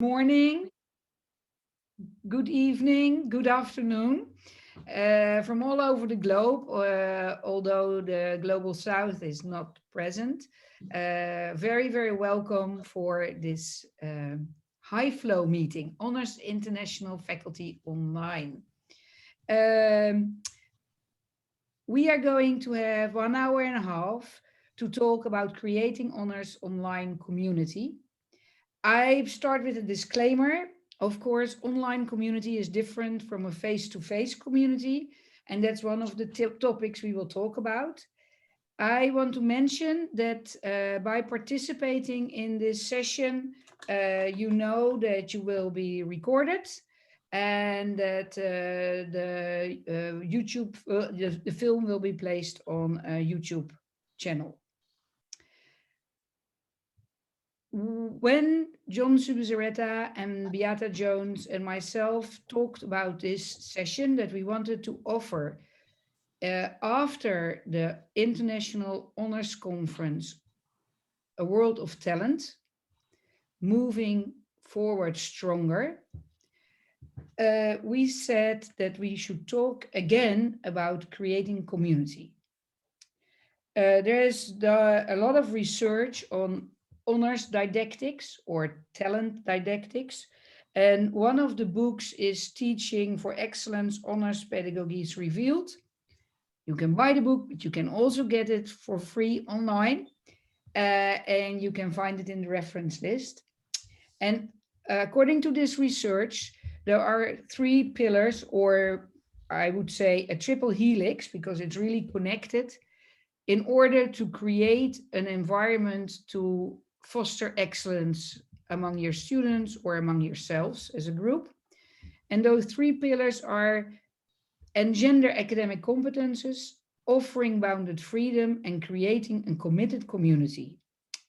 Morning, good evening, good afternoon from all over the globe, although the Global South is not present. Very, very welcome for this high flow meeting, Honors International Faculty Online. We are going to have 1 hour and a half to talk about creating honors online community. I start with a disclaimer. Of course, online community is different from a face-to-face community, and that's one of the topics we will talk about. I want to mention that by participating in this session, you know that you will be recorded and that the YouTube, the film will be placed on a YouTube channel. When John Subizarreta and Beata Jones and myself talked about this session that we wanted to offer after the International Honors Conference, A World of Talent, moving forward stronger, we said that we should talk again about creating community. There's a lot of research on honors didactics or talent didactics. And one of the books is Teaching for Excellence Honors Pedagogies Revealed. You can buy the book, but you can also get it for free online. And you can find it in the reference list. And according to this research, there are 3 pillars, or I would say a triple helix, because it's really connected, in order to create an environment to foster excellence among your students or among yourselves as a group. And those 3 pillars are engender academic competences, offering bounded freedom, and creating a committed community.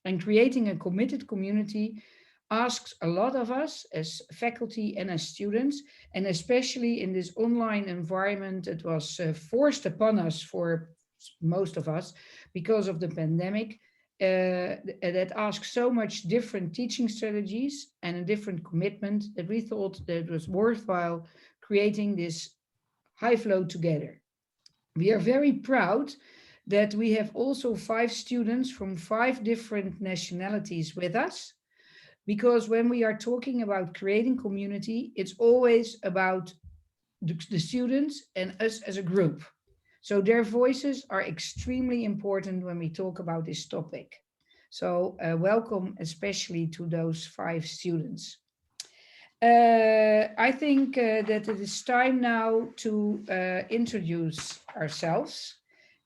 And creating a committed community asks a lot of us as faculty and as students, and especially in this online environment that was forced upon us for most of us because of the pandemic, that asks so much different teaching strategies and a different commitment, that we thought that it was worthwhile creating this high flow together. We are very proud that we have also 5 students from 5 different nationalities with us, because when we are talking about creating community, it's always about the students and us as a group. So their voices are extremely important when we talk about this topic. So welcome especially to those 5 students. I think that it is time now to introduce ourselves.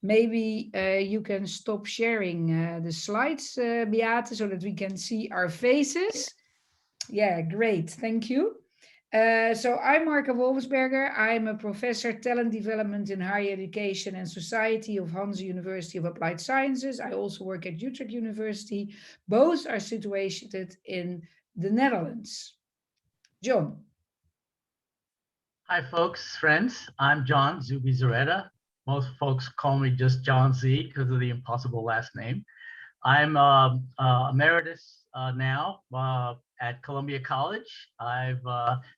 Maybe you can stop sharing the slides, Beate, so that we can see our faces. Yeah, great, thank you. So I'm Marke Wolfsberger. I'm a professor talent development in higher education and society of Hanze University of Applied Sciences. I also work at Utrecht University. Both are situated in the Netherlands. John. Hi, folks, friends. I'm John Zubizarreta. Most folks call me just John Z because of the impossible last name. I'm emeritus now at Columbia College. I've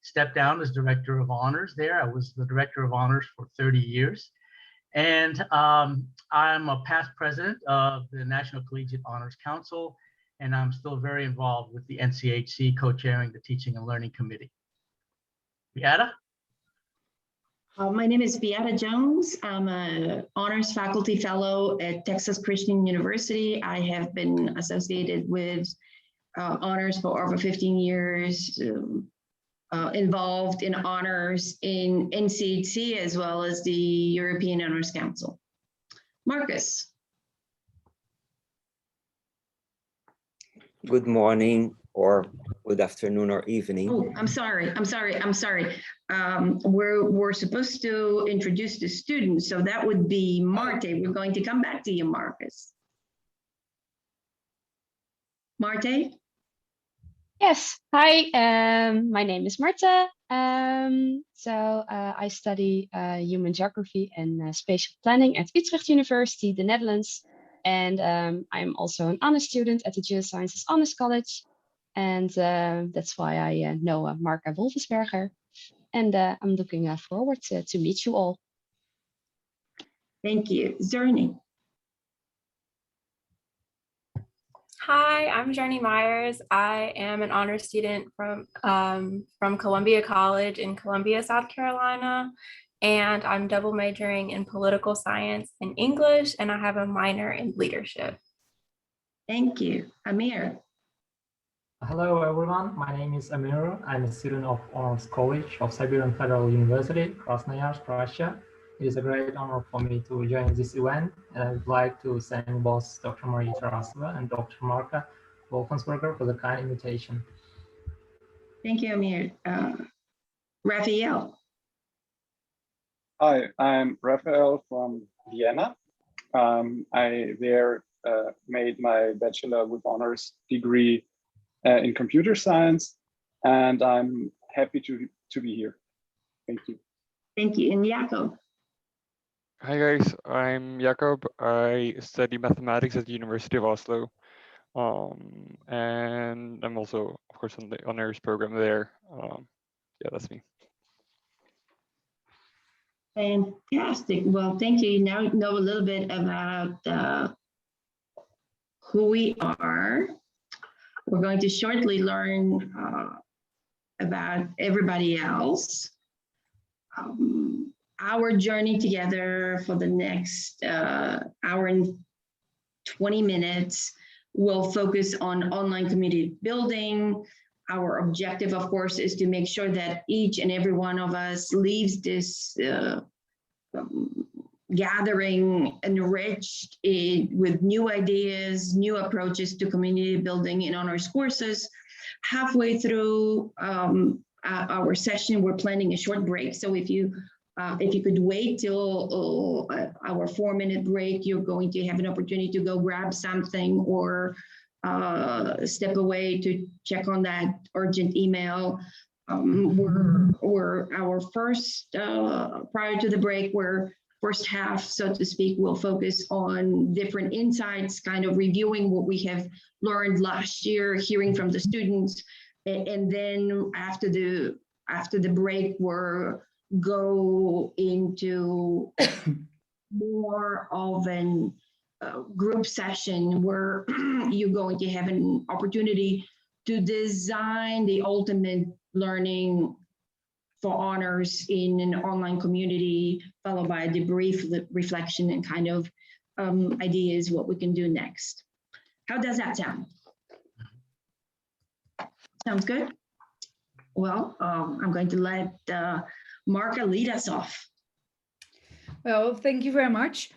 stepped down as director of honors there. I was the director of honors for 30 years. And I'm a past president of the National Collegiate Honors Council, and I'm still very involved with the NCHC, co-chairing the Teaching and Learning Committee. Beata? My name is Beata Jones. I'm an honors faculty fellow at Texas Christian University. I have been associated with honors for over 15 years, involved in honors in NCHC as well as the European Honors Council. Marcus. Good morning or good afternoon or evening. Oh, I'm sorry. We're supposed to introduce the students, so that would be Marte. We're going to come back to you, Marcus. Marte? Yes, hi, my name is Marta. I study human geography and spatial planning at Utrecht University, the Netherlands. And I'm also an honors student at the Geosciences Honors College. And that's why I know Marka Wolfensberger. And I'm looking forward to meet you all. Thank you. Zerny. Hi, I'm Journey Myers. I am an honors student from Columbia College in Columbia, South Carolina, and I'm double majoring in political science and English, and I have a minor in leadership. Thank you. Amir. Hello everyone, my name is Amir. I'm a student of Honors College of Siberian Federal University, Krasnoyarsk, Russia. It is a great honor for me to join this event, and I would like to thank both Dr. Maria Tarasova and Dr. Marka Wolfensberger for the kind invitation. Thank you, Amir. Raphael. Hi, I'm Raphael from Vienna. I there made my bachelor with honors degree in computer science, and I'm happy to be here. Thank you. Thank you. And Jacob. Hi guys, I'm Jakob. I study mathematics at the University of Oslo. And I'm also, of course, on the honors program there. Yeah, that's me. Fantastic. Well, thank you. You now know a little bit about who we are. We're going to shortly learn about everybody else. Our journey together for the next hour and 20 minutes will focus on online community building. Our objective, of course, is to make sure that each and every one of us leaves this gathering enriched with new ideas, new approaches to community building in honors courses. Halfway through our session, we're planning a short break. So if you could wait till our 4-minute break, you're going to have an opportunity to go grab something or step away to check on that urgent email. We're our first, prior to the break, we're first half, so to speak, will focus on different insights, kind of reviewing what we have learned last year, hearing from the students. And then after the break, we're go into more of an group session where you're going to have an opportunity to design the ultimate learning for honors in an online community, followed by a debrief, reflection, and kind of ideas what we can do next. How does that sound? Sounds good? Well, I'm going to let Marka lead us off. Well, thank you very much.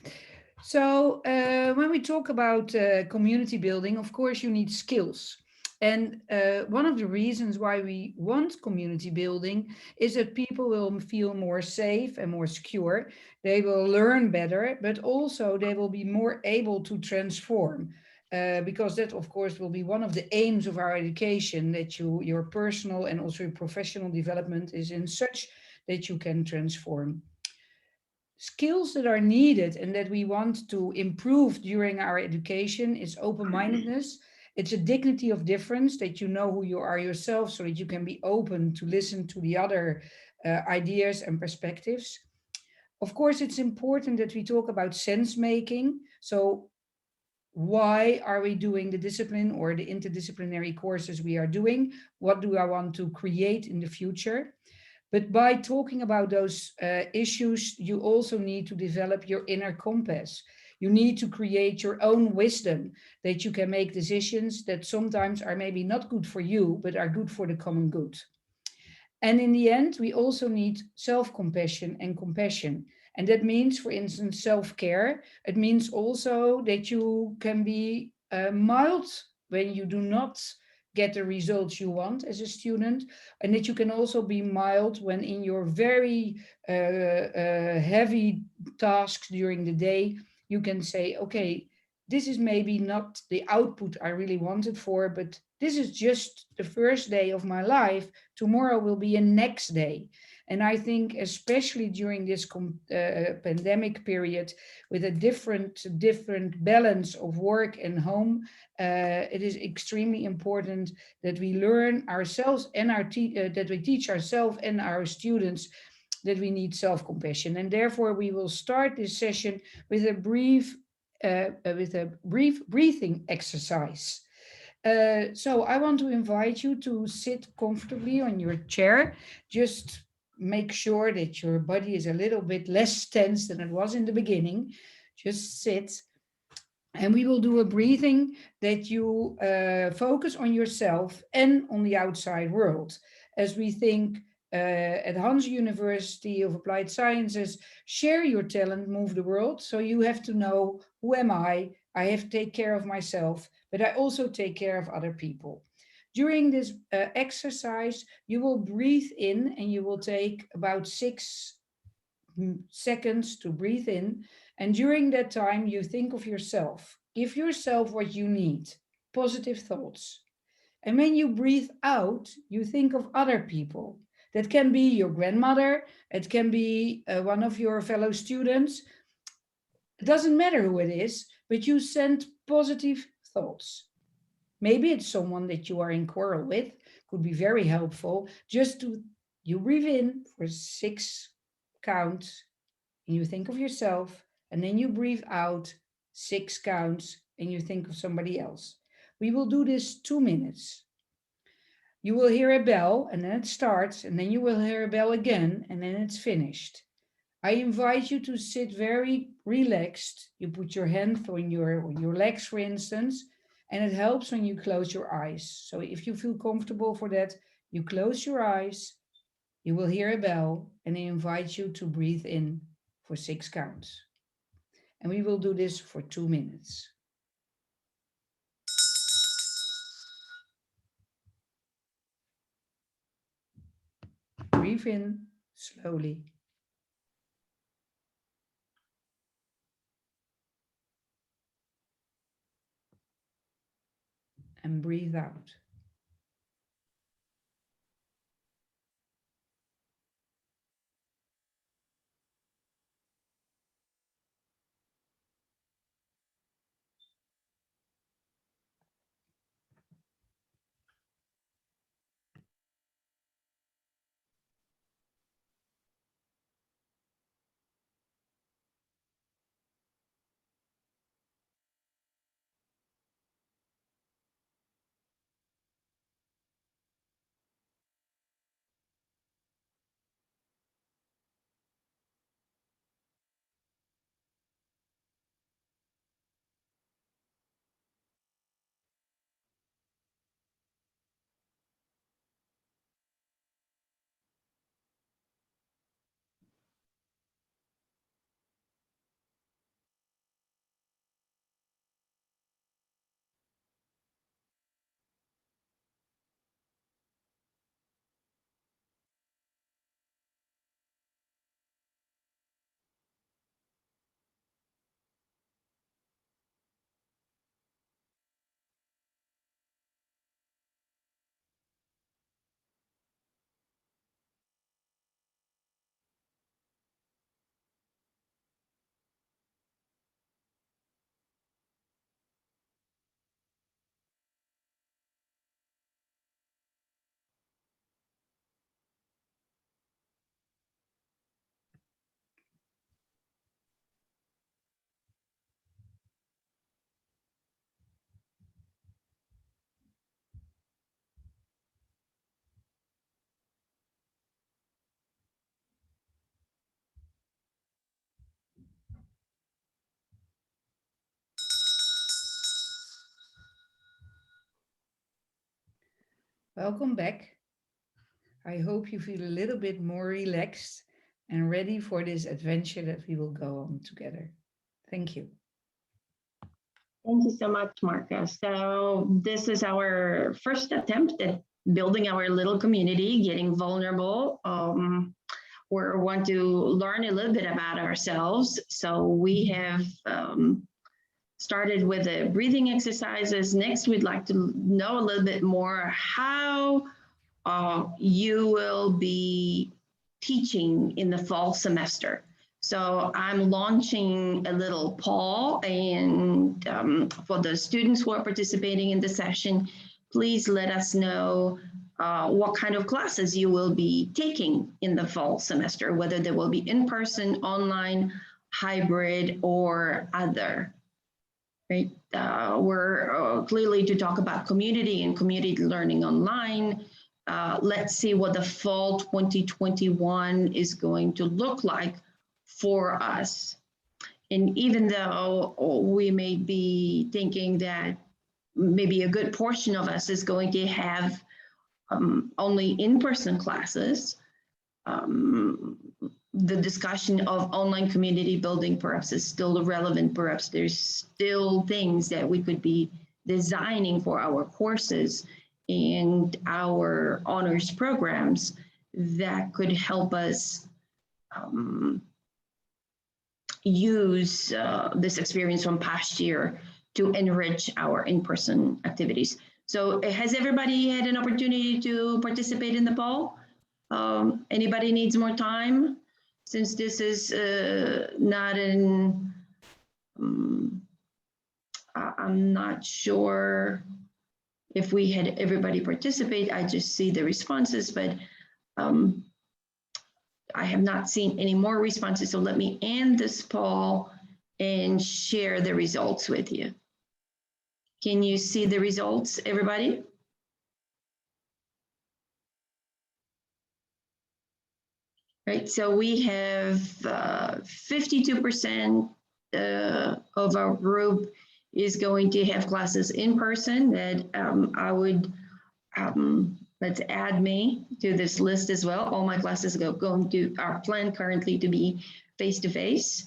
So when we talk about community building, of course, you need skills. And one of the reasons why we want community building is that people will feel more safe and more secure. They will learn better, but also they will be more able to transform. Because that, of course, will be one of the aims of our education, that your personal and also your professional development is in such that you can transform. Skills that are needed and that we want to improve during our education is open-mindedness. It's a dignity of difference, that you know who you are yourself so that you can be open to listen to the other ideas and perspectives. Of course, it's important that we talk about sense making. So why are we doing the discipline or the interdisciplinary courses we are doing? What do I want to create in the future? But by talking about those issues, you also need to develop your inner compass. You need to create your own wisdom, that you can make decisions that sometimes are maybe not good for you, but are good for the common good. And in the end, we also need self-compassion and compassion. And that means, for instance, self-care. It means also that you can be mild when you do not get the results you want as a student, and that you can also be mild when in your very heavy tasks during the day, you can say, okay, this is maybe not the output I really wanted for, but this is just the first day of my life. Tomorrow will be a next day. And I think especially during this pandemic period, with a different balance of work and home, it is extremely important that we learn ourselves and that we teach ourselves and our students that we need self-compassion. And therefore we will start this session with a brief breathing exercise. So I want to invite you to sit comfortably on your chair. Just make sure that your body is a little bit less tense than it was in the beginning. Just sit. And we will do a breathing that you focus on yourself and on the outside world. As we think at Hanze University of Applied Sciences, share your talent, move the world. So you have to know, who am I? I have to take care of myself, but I also take care of other people. During this exercise, you will breathe in and you will take about 6 seconds to breathe in. And during that time, you think of yourself. Give yourself what you need, positive thoughts. And when you breathe out, you think of other people. That can be your grandmother, it can be one of your fellow students. It doesn't matter who it is, but you send positive thoughts. Maybe it's someone that you are in quarrel with, could be very helpful. Just to, you breathe in for 6 counts, and you think of yourself, and then you breathe out 6 counts, and you think of somebody else. We will do this 2 minutes. You will hear a bell, and then it starts, and then you will hear a bell again, and then it's finished. I invite you to sit very relaxed. You put your hand on your legs, for instance, and it helps when you close your eyes. So if you feel comfortable for that, you close your eyes, you will hear a bell, and I invite you to breathe in for 6 counts. And we will do this for 2 minutes. Breathe in slowly. And breathe out. Welcome back. I hope you feel a little bit more relaxed and ready for this adventure that we will go on together. Thank you. Thank you so much, Marcus. So this is our first attempt at building our little community, getting vulnerable. We want to learn a little bit about ourselves. So we have started with the breathing exercises. Next, we'd like to know a little bit more how you will be teaching in the fall semester. So I'm launching a little poll, and for the students who are participating in the session, please let us know what kind of classes you will be taking in the fall semester, whether they will be in person, online, hybrid, or other. Right? We're clearly to talk about community and community learning online. Let's see what the fall 2021 is going to look like for us. And even though we may be thinking that maybe a good portion of us is going to have only in-person classes, the discussion of online community building perhaps is still relevant. Perhaps there's still things that we could be designing for our courses and our honors programs that could help us use this experience from past year to enrich our in-person activities. So has everybody had an opportunity to participate in the poll? Anybody needs more time? Since this is not in, I'm not sure if we had everybody participate. I just see the responses, but I have not seen any more responses. So let me end this poll and share the results with you. Can you see the results, everybody? Right, so we have 52% of our group is going to have classes in person. That I would, let's add me to this list as well. All my classes are planned currently to be face-to-face.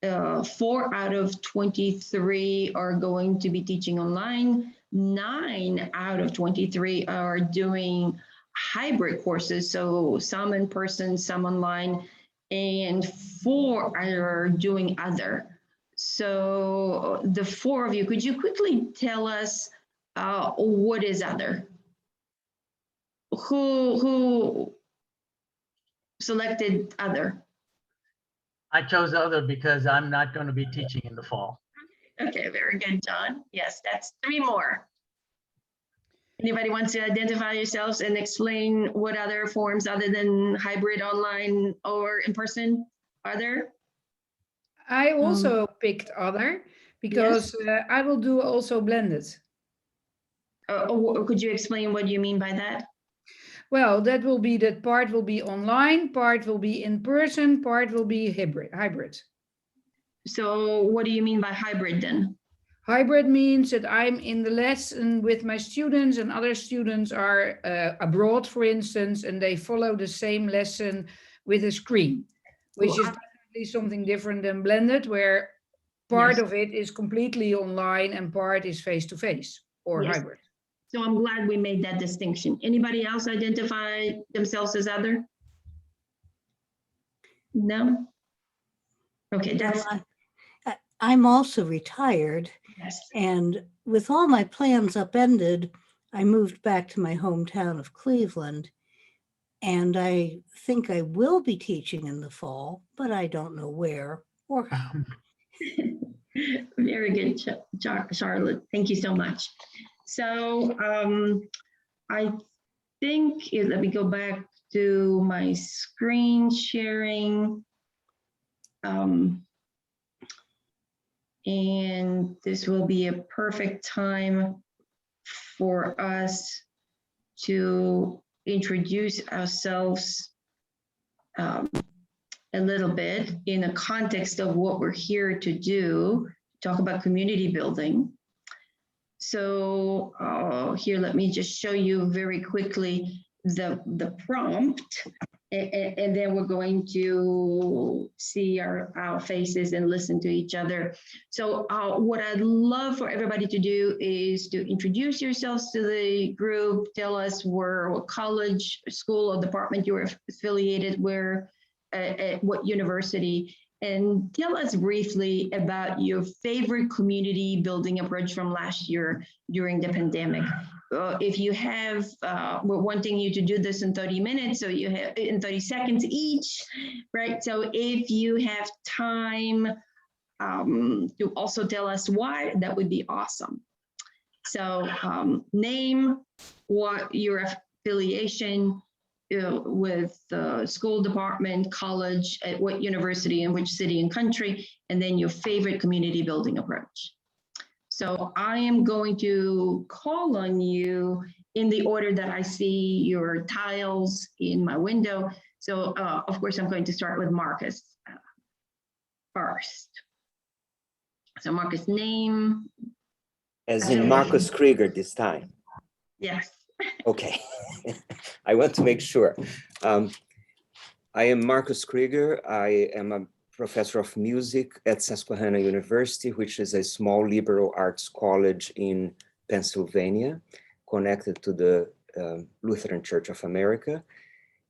4 out of 23 are going to be teaching online. 9 out of 23 are doing hybrid courses, so some in person, some online, and 4 are doing other. So the 4 of you, could you quickly tell us what is other? Who selected other? I chose other because I'm not going to be teaching in the fall. Okay, very good, John. Yes, that's 3 more. Anybody wants to identify yourselves and explain what other forms other than hybrid, online, or in person are there? I also picked other because I will do also blended. Could you explain what you mean by that? Well, that will be that part will be online, part will be in person, part will be hybrid. So what do you mean by hybrid then? Hybrid means that I'm in the lesson with my students and other students are abroad, for instance, and they follow the same lesson with a screen, which is definitely something different than blended, where part of it is completely online and part is face-to-face or hybrid. So I'm glad we made that distinction. Anybody else identify themselves as other? No? Okay, that's... I'm also retired, and with all my plans upended, I moved back to my hometown of Cleveland, and I think I will be teaching in the fall, but I don't know where or how. Very good, Charlotte. Thank you so much. So I think, let me go back to my screen sharing. And this will be a perfect time for us to introduce ourselves a little bit in the context of what we're here to do, talk about community building. So here, let me just show you very quickly the prompt, and then we're going to see our faces and listen to each other. So what I'd love for everybody to do is to introduce yourselves to the group, tell us what college, school, or department you're affiliated with, at what university, and tell us briefly about your favorite community building approach from last year during the pandemic. if you have, we're wanting you to do this in 30 minutes, so you have in 30 seconds each, right? So if you have time to also tell us why, that would be awesome. So name, what your affiliation with the school department, college, at what university, in which city and country, and then your favorite community building approach. So I am going to call on you in the order that I see your tiles in my window. So of course, I'm going to start with Marcus first. So Marcus, name. As in Marcus Krieger this time. Yes. Okay. I want to make sure. I am Marcus Krieger. I am a professor of music at Susquehanna University, which is a small liberal arts college in Pennsylvania, connected to the Lutheran Church of America.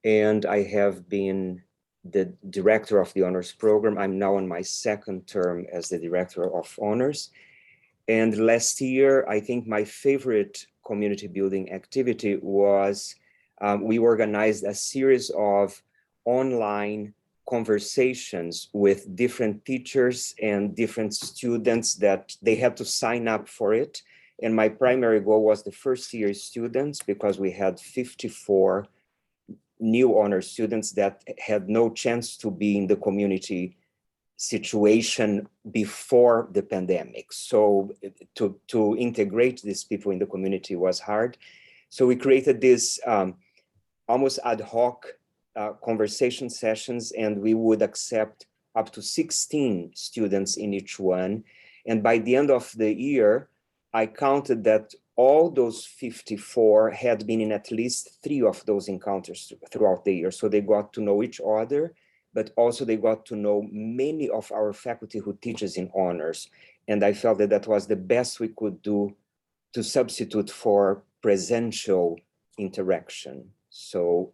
And I have been the director of the honors program. I'm now on my second term as the director of honors. And last year, I think my favorite community building activity was we organized a series of online conversations with different teachers and different students that they had to sign up for it. And my primary goal was the first year students, because we had 54 new honor students that had no chance to be in the community situation before the pandemic. So to integrate these people in the community was hard. So we created this almost ad hoc conversation sessions, and we would accept up to 16 students in each one. And by the end of the year, I counted that all those 54 had been in at least 3 of those encounters throughout the year. So they got to know each other, but also they got to know many of our faculty who teaches in honors. And I felt that that was the best we could do to substitute for presential interaction. So,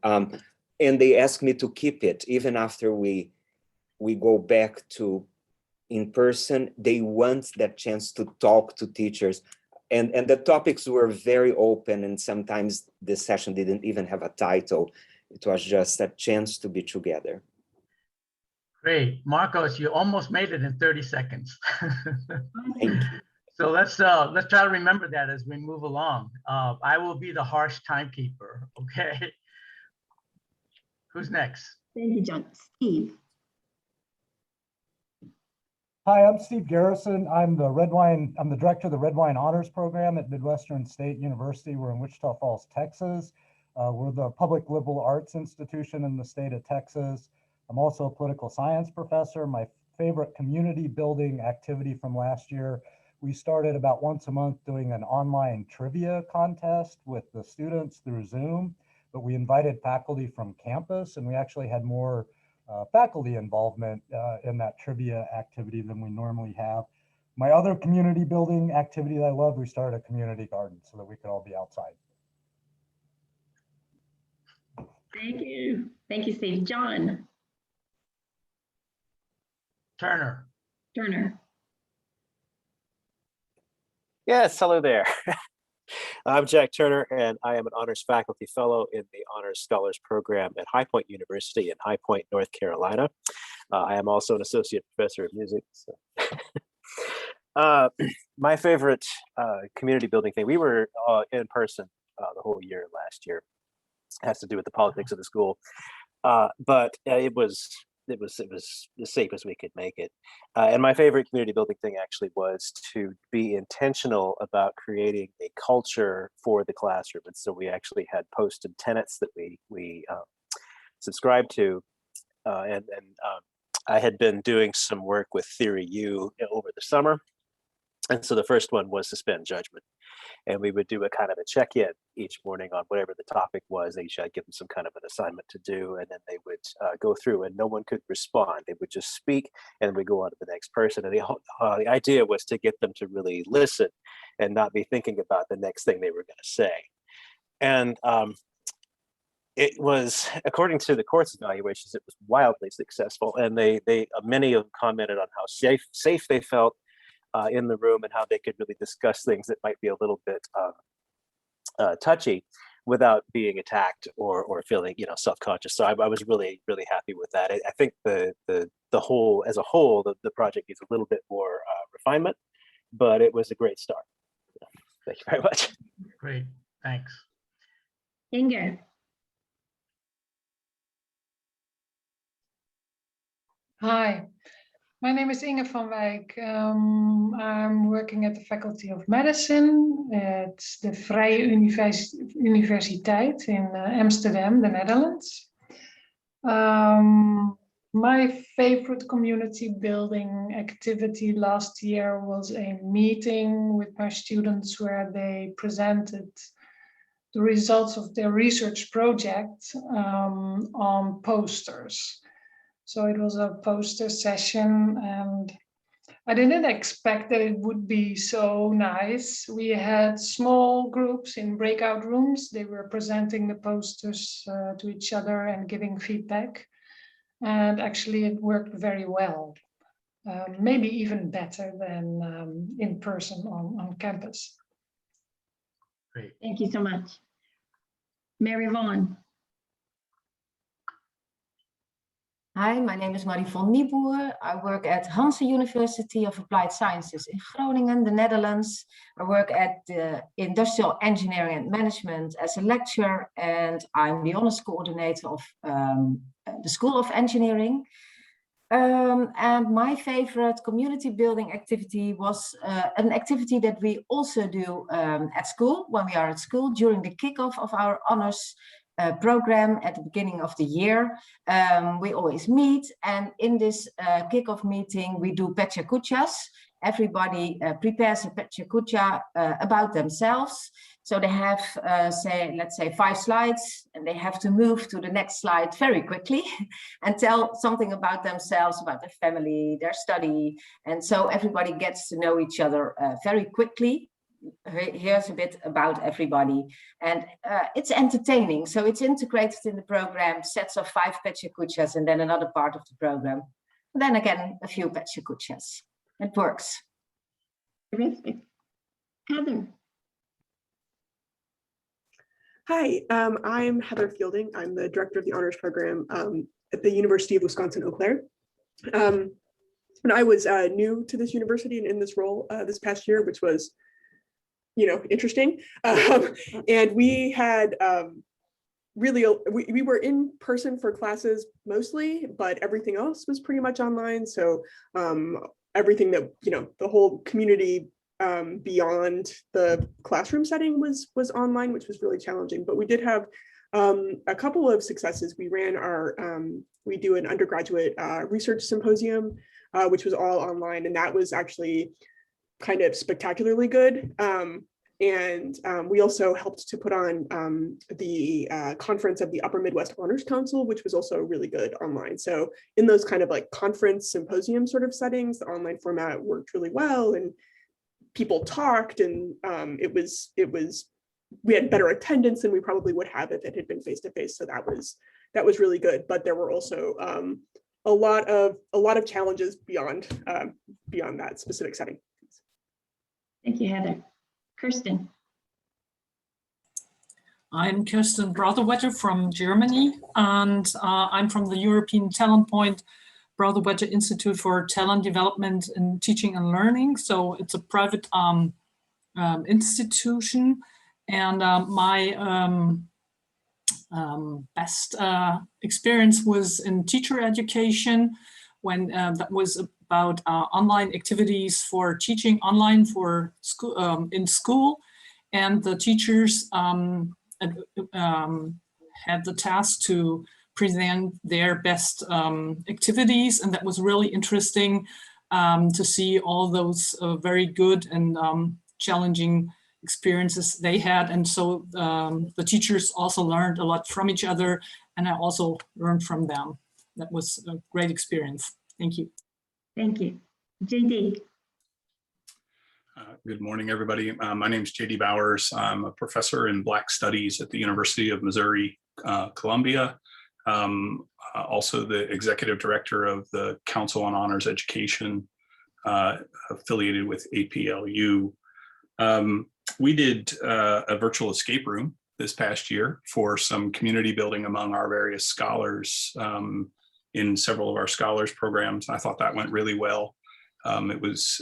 and they asked me to keep it even after we go back to in person. They want that chance to talk to teachers. And the topics were very open, and sometimes the session didn't even have a title. It was just a chance to be together. Great. Marcos, you almost made it in 30 seconds. Thank you. So let's try to remember that as we move along. I will be the harsh timekeeper, okay? Who's next? Thank you, John. Steve. Hi, I'm Steve Garrison. I'm the director of the Red Wine Honors Program at Midwestern State University. We're in Wichita Falls, Texas. We're the public liberal arts institution in the state of Texas. I'm also a political science professor. My favorite community building activity from last year, we started about once a month doing an online trivia contest with the students through Zoom, but we invited faculty from campus, and we actually had more faculty involvement in that trivia activity than we normally have. My other community building activity that I love, we started a community garden so that we could all be outside. Thank you. Thank you, Steve. John. Turner. Turner. Yes, hello there. I'm Jack Turner, and I am an honors faculty fellow in the Honors Scholars Program at High Point University in High Point, North Carolina. I am also an associate professor of music. So. My favorite community building thing, we were in person the whole year last year. It has to do with the politics of the school, but it was as safe as we could make it. And my favorite community building thing actually was to be intentional about creating a culture for the classroom. And so we actually had posted tenets that we subscribed to. And I had been doing some work with Theory U over the summer. And so the first one was suspend judgment. And we would do a kind of a check-in each morning on whatever the topic was. Each I'd give them some kind of an assignment to do, and then they would go through, and no one could respond. They would just speak, and we go on to the next person. And the idea was to get them to really listen and not be thinking about the next thing they were going to say. And it was, according to the course evaluations, it was wildly successful. And many of them commented on how safe they felt in the room, and how they could really discuss things that might be a little bit touchy without being attacked or feeling, you know, self-conscious. So I was really, really happy with that. I think the whole, as a whole, the project needs a little bit more refinement, but it was a great start. Thank you very much. Great, thanks. Inger. Hi, my name is Inge van Wijk. I'm working at the Faculty of Medicine at the Vrije Universiteit in Amsterdam, the Netherlands. My favorite community building activity last year was a meeting with my students where they presented the results of their research project on posters. So it was a poster session, and I didn't expect that it would be so nice. We had small groups in breakout rooms. They were presenting the posters to each other and giving feedback. And actually it worked very well, maybe even better than in person on campus. Great. Thank you so much. Mary Vaughan. Hi, my name is Marie van Nieboer. I work at Hanse University of Applied Sciences in Groningen, the Netherlands. I work at the Industrial Engineering and Management as a lecturer, and I'm the honors coordinator of the School of Engineering. And my favorite community building activity was an activity that we also do at school, when we are at school, during the kickoff of our honors program at the beginning of the year. We always meet, and in this kickoff meeting we do pecha kuchas. Everybody prepares a pecha kucha about themselves. So they have, let's say 5 slides, and they have to move to the next slide very quickly and tell something about themselves, about their family, their study. And so everybody gets to know each other very quickly. Here's a bit about everybody, and it's entertaining. So it's integrated in the program, sets of 5 pecha kuchas, and then another part of the program. And then again, a few pecha kuchas. It works. Terrific. Heather. Hi, I'm Heather Fielding. I'm the director of the honors program at the University of Wisconsin-Eau Claire. When I was new to this university and in this role this past year, which was, you know, interesting, and we had really, we were in person for classes mostly, but everything else was pretty much online. So everything that, you know, the whole community beyond the classroom setting was online, which was really challenging. But we did have a couple of successes. We ran our, we do an undergraduate research symposium, which was all online, and that was actually kind of spectacularly good. And we also helped to put on the conference of the Upper Midwest Honors Council, which was also really good online. So in those kind of like conference symposium sort of settings, the online format worked really well, and people talked, and we had better attendance than we probably would have if it had been face-to-face. So that was really good. But there were also a lot of challenges beyond that specific setting. Thank you, Heather. Kirsten. I'm Kirsten Brotherwetter from Germany, and I'm from the European Talent Point Brotherwetter Institute for Talent Development in Teaching and Learning. So it's a private institution, and my best experience was in teacher education, when that was about online activities for teaching online for school, in school, and the teachers had the task to present their best activities, and that was really interesting to see all those very good and challenging experiences they had. And so the teachers also learned a lot from each other, and I also learned from them. That was a great experience. Thank you. Thank you. JD. Good morning, everybody. My name is JD Bowers. I'm a professor in Black Studies at the University of Missouri, Columbia. Also the executive director of the Council on Honors Education, affiliated with APLU. we did a virtual escape room this past year for some community building among our various scholars in several of our scholars programs. I thought that went really well. It was,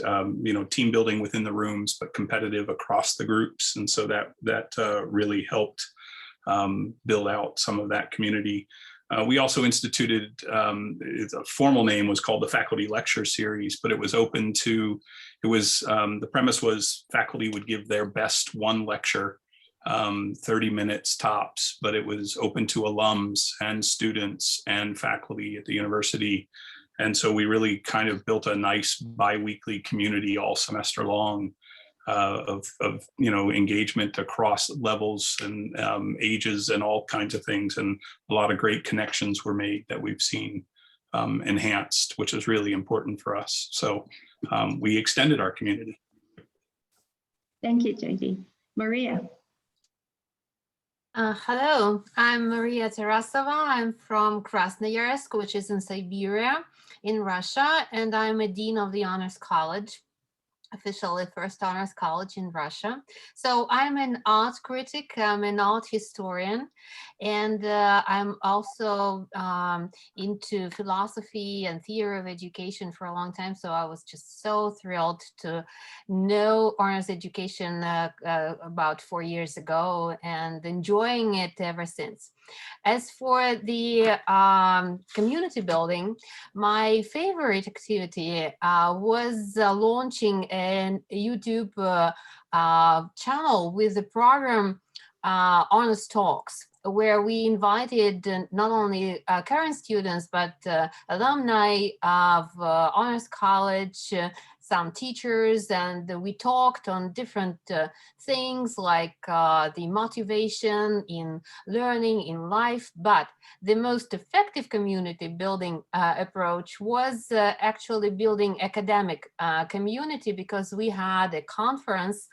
team building within the rooms, but competitive across the groups. And so that really helped build out some of that community. We also instituted, the formal name was called the Faculty Lecture Series, but it was open to, the premise was faculty would give their best one lecture, 30 minutes tops, but it was open to alums and students and faculty at the university. And so we really kind of built a nice bi-weekly community all semester long of engagement across levels and ages and all kinds of things. And a lot of great connections were made that we've seen enhanced, which is really important for us. So we extended our community. Thank you, JD. Maria. Hello, I'm Maria Tarasova. I'm from Krasnoyarsk, which is in Siberia, in Russia, and I'm a dean of the Honors College, officially first honors college in Russia. So I'm an art critic, I'm an art historian, and I'm also into philosophy and theory of education for a long time. So I was just so thrilled to know honors education about 4 years ago and enjoying it ever since. As for the community building, my favorite activity was launching a YouTube channel with the program Honest Talks, where we invited not only current students, but alumni of Honors College, some teachers, and we talked on different things like the motivation in learning in life. But the most effective community building approach was actually building academic community, because we had a conference,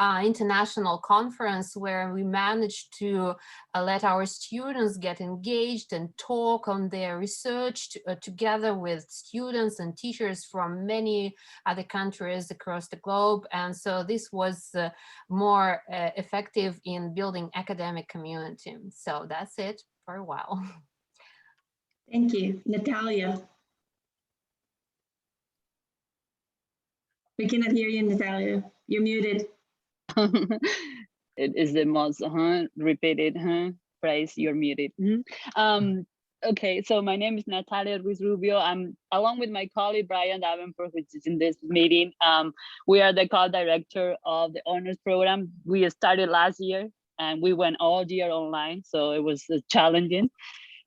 international conference, where we managed to let our students get engaged and talk on their research together with students and teachers from many other countries across the globe. And so this was more effective in building academic community. So that's it for a while. Thank you. Natalia. We cannot hear you, Natalia. You're muted. It is the most repeated phrase, you're muted. Okay, so my name is Natalia Ruiz Rubio. I'm, along with my colleague Brian Davenport, which is in this meeting, we are the co-director of the honors program. We started last year and we went all year online, so it was challenging.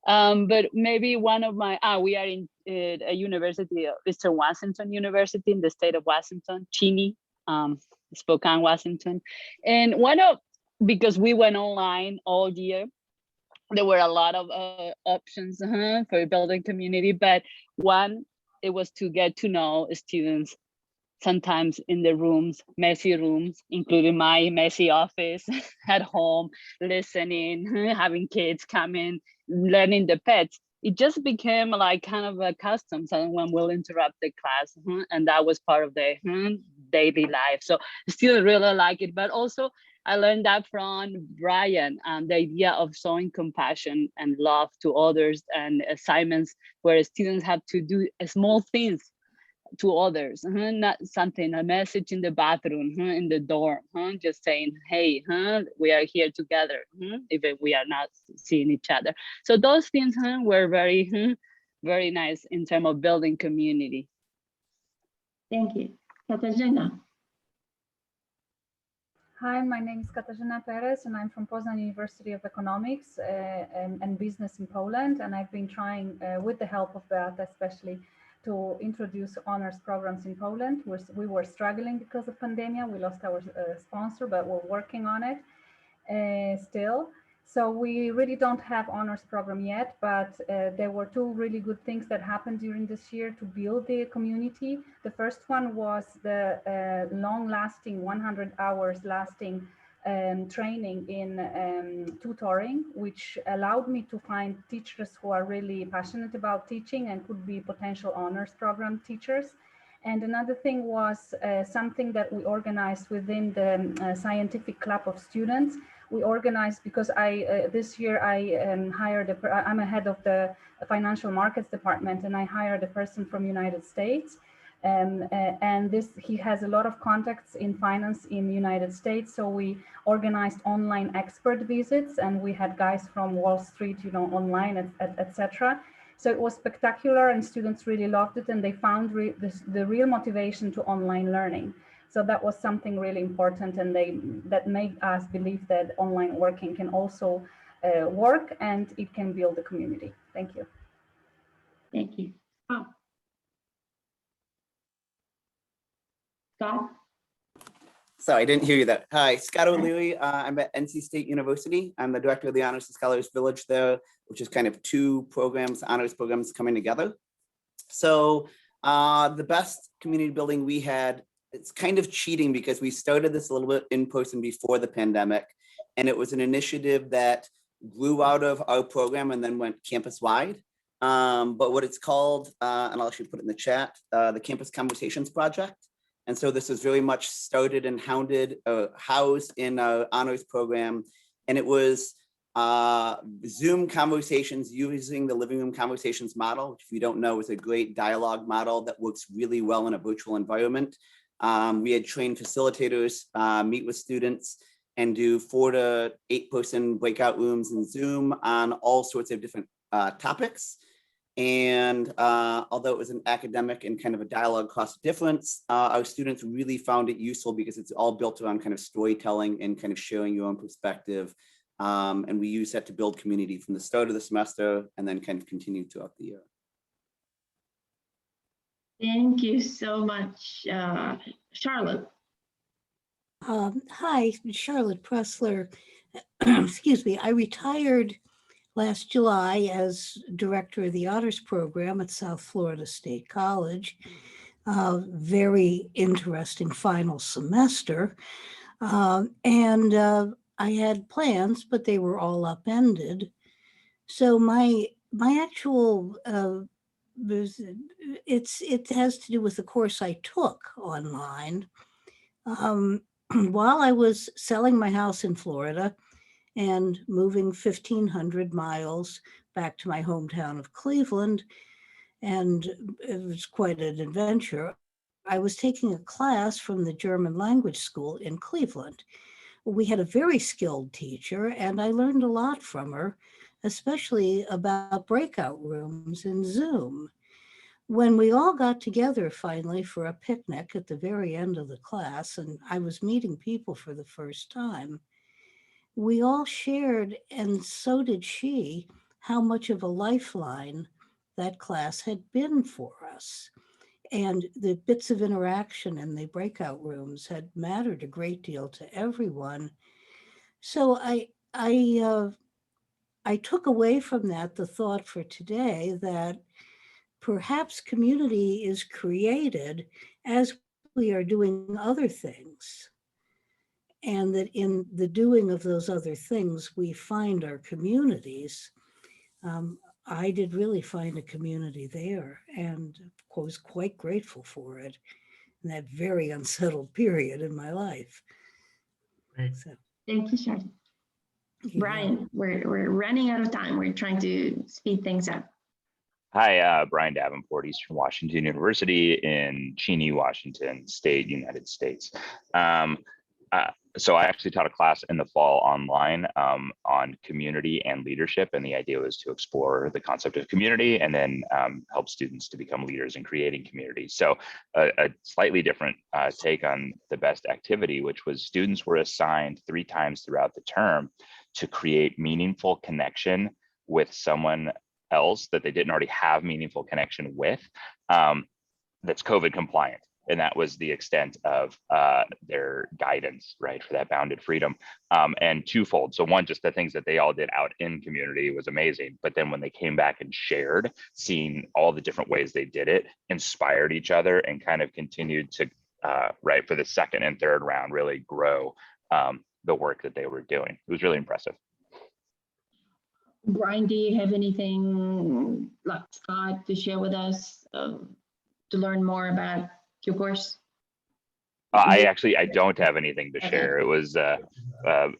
But maybe one of my, we are in a university, Eastern Washington University in the state of Washington, Cheney, Spokane, Washington. And because we went online all year, there were a lot of options for building community, but one, it was to get to know students sometimes in the rooms, messy rooms, including my messy office at home, listening, having kids come in, learning the pets. It just became like kind of a custom. Someone will interrupt the class, and that was part of the daily life. So still really like it, but also I learned that from Brian, the idea of showing compassion and love to others, and assignments where students have to do small things to others, not something, a message in the bathroom, in the dorm, just saying, hey, we are here together, even we are not seeing each other. So those things were very, very nice in terms of building community. Thank you. Katarzyna. Hi, my name is Katarzyna Perez, and I'm from Poznań University of Economics and Business in Poland. And I've been trying, with the help of Beata especially, to introduce honors programs in Poland. We were struggling because of pandemic. We lost our sponsor, but we're working on it still. So we really don't have honors program yet, but there were two really good things that happened during this year to build the community. The first one was the long-lasting, 100 hours lasting training in tutoring, which allowed me to find teachers who are really passionate about teaching and could be potential honors program teachers. And another thing was something that we organized within the scientific club of students. We organized because this year I hired I'm a head of the financial markets department, and I hired a person from United States. And he has a lot of contacts in finance in the United States. So we organized online expert visits, and we had guys from Wall Street, online, etc. So it was spectacular, and students really loved it, and they found the real motivation to online learning. So that was something really important, and that made us believe that online working can also work, and it can build a community. Thank you. Thank you. Oh. Scott? Sorry, I didn't hear you there. Hi, Scott O'Leary. I'm at NC State University. I'm the director of the Honors and Scholars Village there, which is kind of two programs, honors programs coming together. So the best community building we had, it's kind of cheating because we started this a little bit in person before the pandemic. And it was an initiative that grew out of our program and then went campus wide. But what it's called, and I'll actually put it in the chat, the Campus Conversations Project. And so this is very much started and housed in our honors program. And it was Zoom conversations using the living room conversations model, which if you don't know is a great dialogue model that works really well in a virtual environment. We had trained facilitators meet with students and do 4 to 8 person breakout rooms in Zoom on all sorts of different topics. And although it was an academic and kind of a dialogue cost difference, our students really found it useful because it's all built around kind of storytelling and kind of sharing your own perspective. And we use that to build community from the start of the semester and then kind of continue throughout the year. Thank you so much, Charlotte. Hi, Charlotte Pressler. Excuse me, I retired last July as director of the honors program at South Florida State College. Very interesting final semester. And I had plans, but they were all upended. So my actual, it has to do with the course I took online. While I was selling my house in Florida, and moving 1,500 miles back to my hometown of Cleveland. And it was quite an adventure. I was taking a class from the German language school in Cleveland. We had a very skilled teacher, and I learned a lot from her, especially about breakout rooms in Zoom. When we all got together finally for a picnic at the very end of the class, and I was meeting people for the first time, we all shared, and so did she, how much of a lifeline that class had been for us. And the bits of interaction in the breakout rooms had mattered a great deal to everyone. So I took away from that the thought for today that perhaps community is created as we are doing other things. And that in the doing of those other things, we find our communities. I did really find a community there and was quite grateful for it in that very unsettled period in my life. Great. So, thank you, Sharon. Brian, we're running out of time. We're trying to speed things up. Hi, Brian Davenport, Eastern Washington University in Cheney, Washington State, United States. So I actually taught a class in the fall online on community and leadership. And the idea was to explore the concept of community and then help students to become leaders in creating community. So a slightly different take on the best activity, which was students were assigned 3 times throughout the term to create meaningful connection with someone else that they didn't already have meaningful connection with, that's COVID compliant. And that was the extent of their guidance, right, for that bounded freedom. And twofold. So one, just the things that they all did out in community was amazing. But then when they came back and shared, seeing all the different ways they did it, inspired each other and kind of continued to, right, for the second and third round, really grow the work that they were doing. It was really impressive. Brian, do you have anything like Scott to share with us to learn more about your course? I don't have anything to share. It was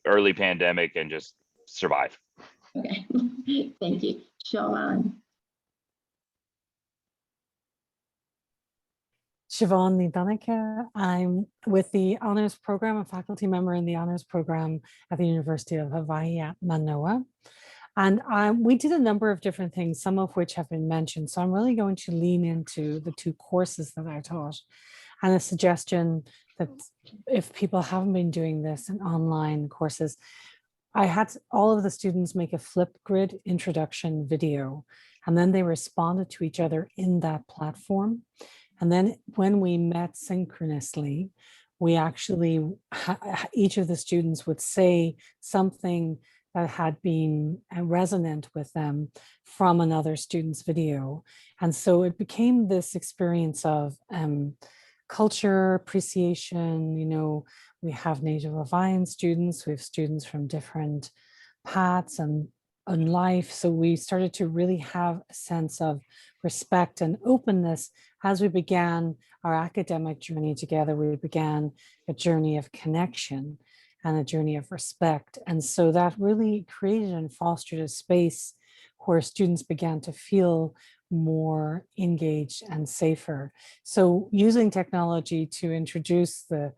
early pandemic and just survive. Okay, thank you. Siobhan. Siobhan Nidanica. I'm with the honors program, a faculty member in the honors program at the University of Hawaii at Manoa. And we did a number of different things, some of which have been mentioned. So I'm really going to lean into the 2 courses that I taught and a suggestion that if people haven't been doing this in online courses, I had all of the students make a Flipgrid introduction video, and then they responded to each other in that platform. And then when we met synchronously, we actually, each of the students would say something that had been resonant with them from another student's video. And so it became this experience of culture appreciation. You know, we have Native Hawaiian students, we have students from different paths and in life. So we started to really have a sense of respect and openness as we began our academic journey together. We began a journey of connection and a journey of respect. And so that really created and fostered a space where students began to feel more engaged and safer. So using technology to introduce the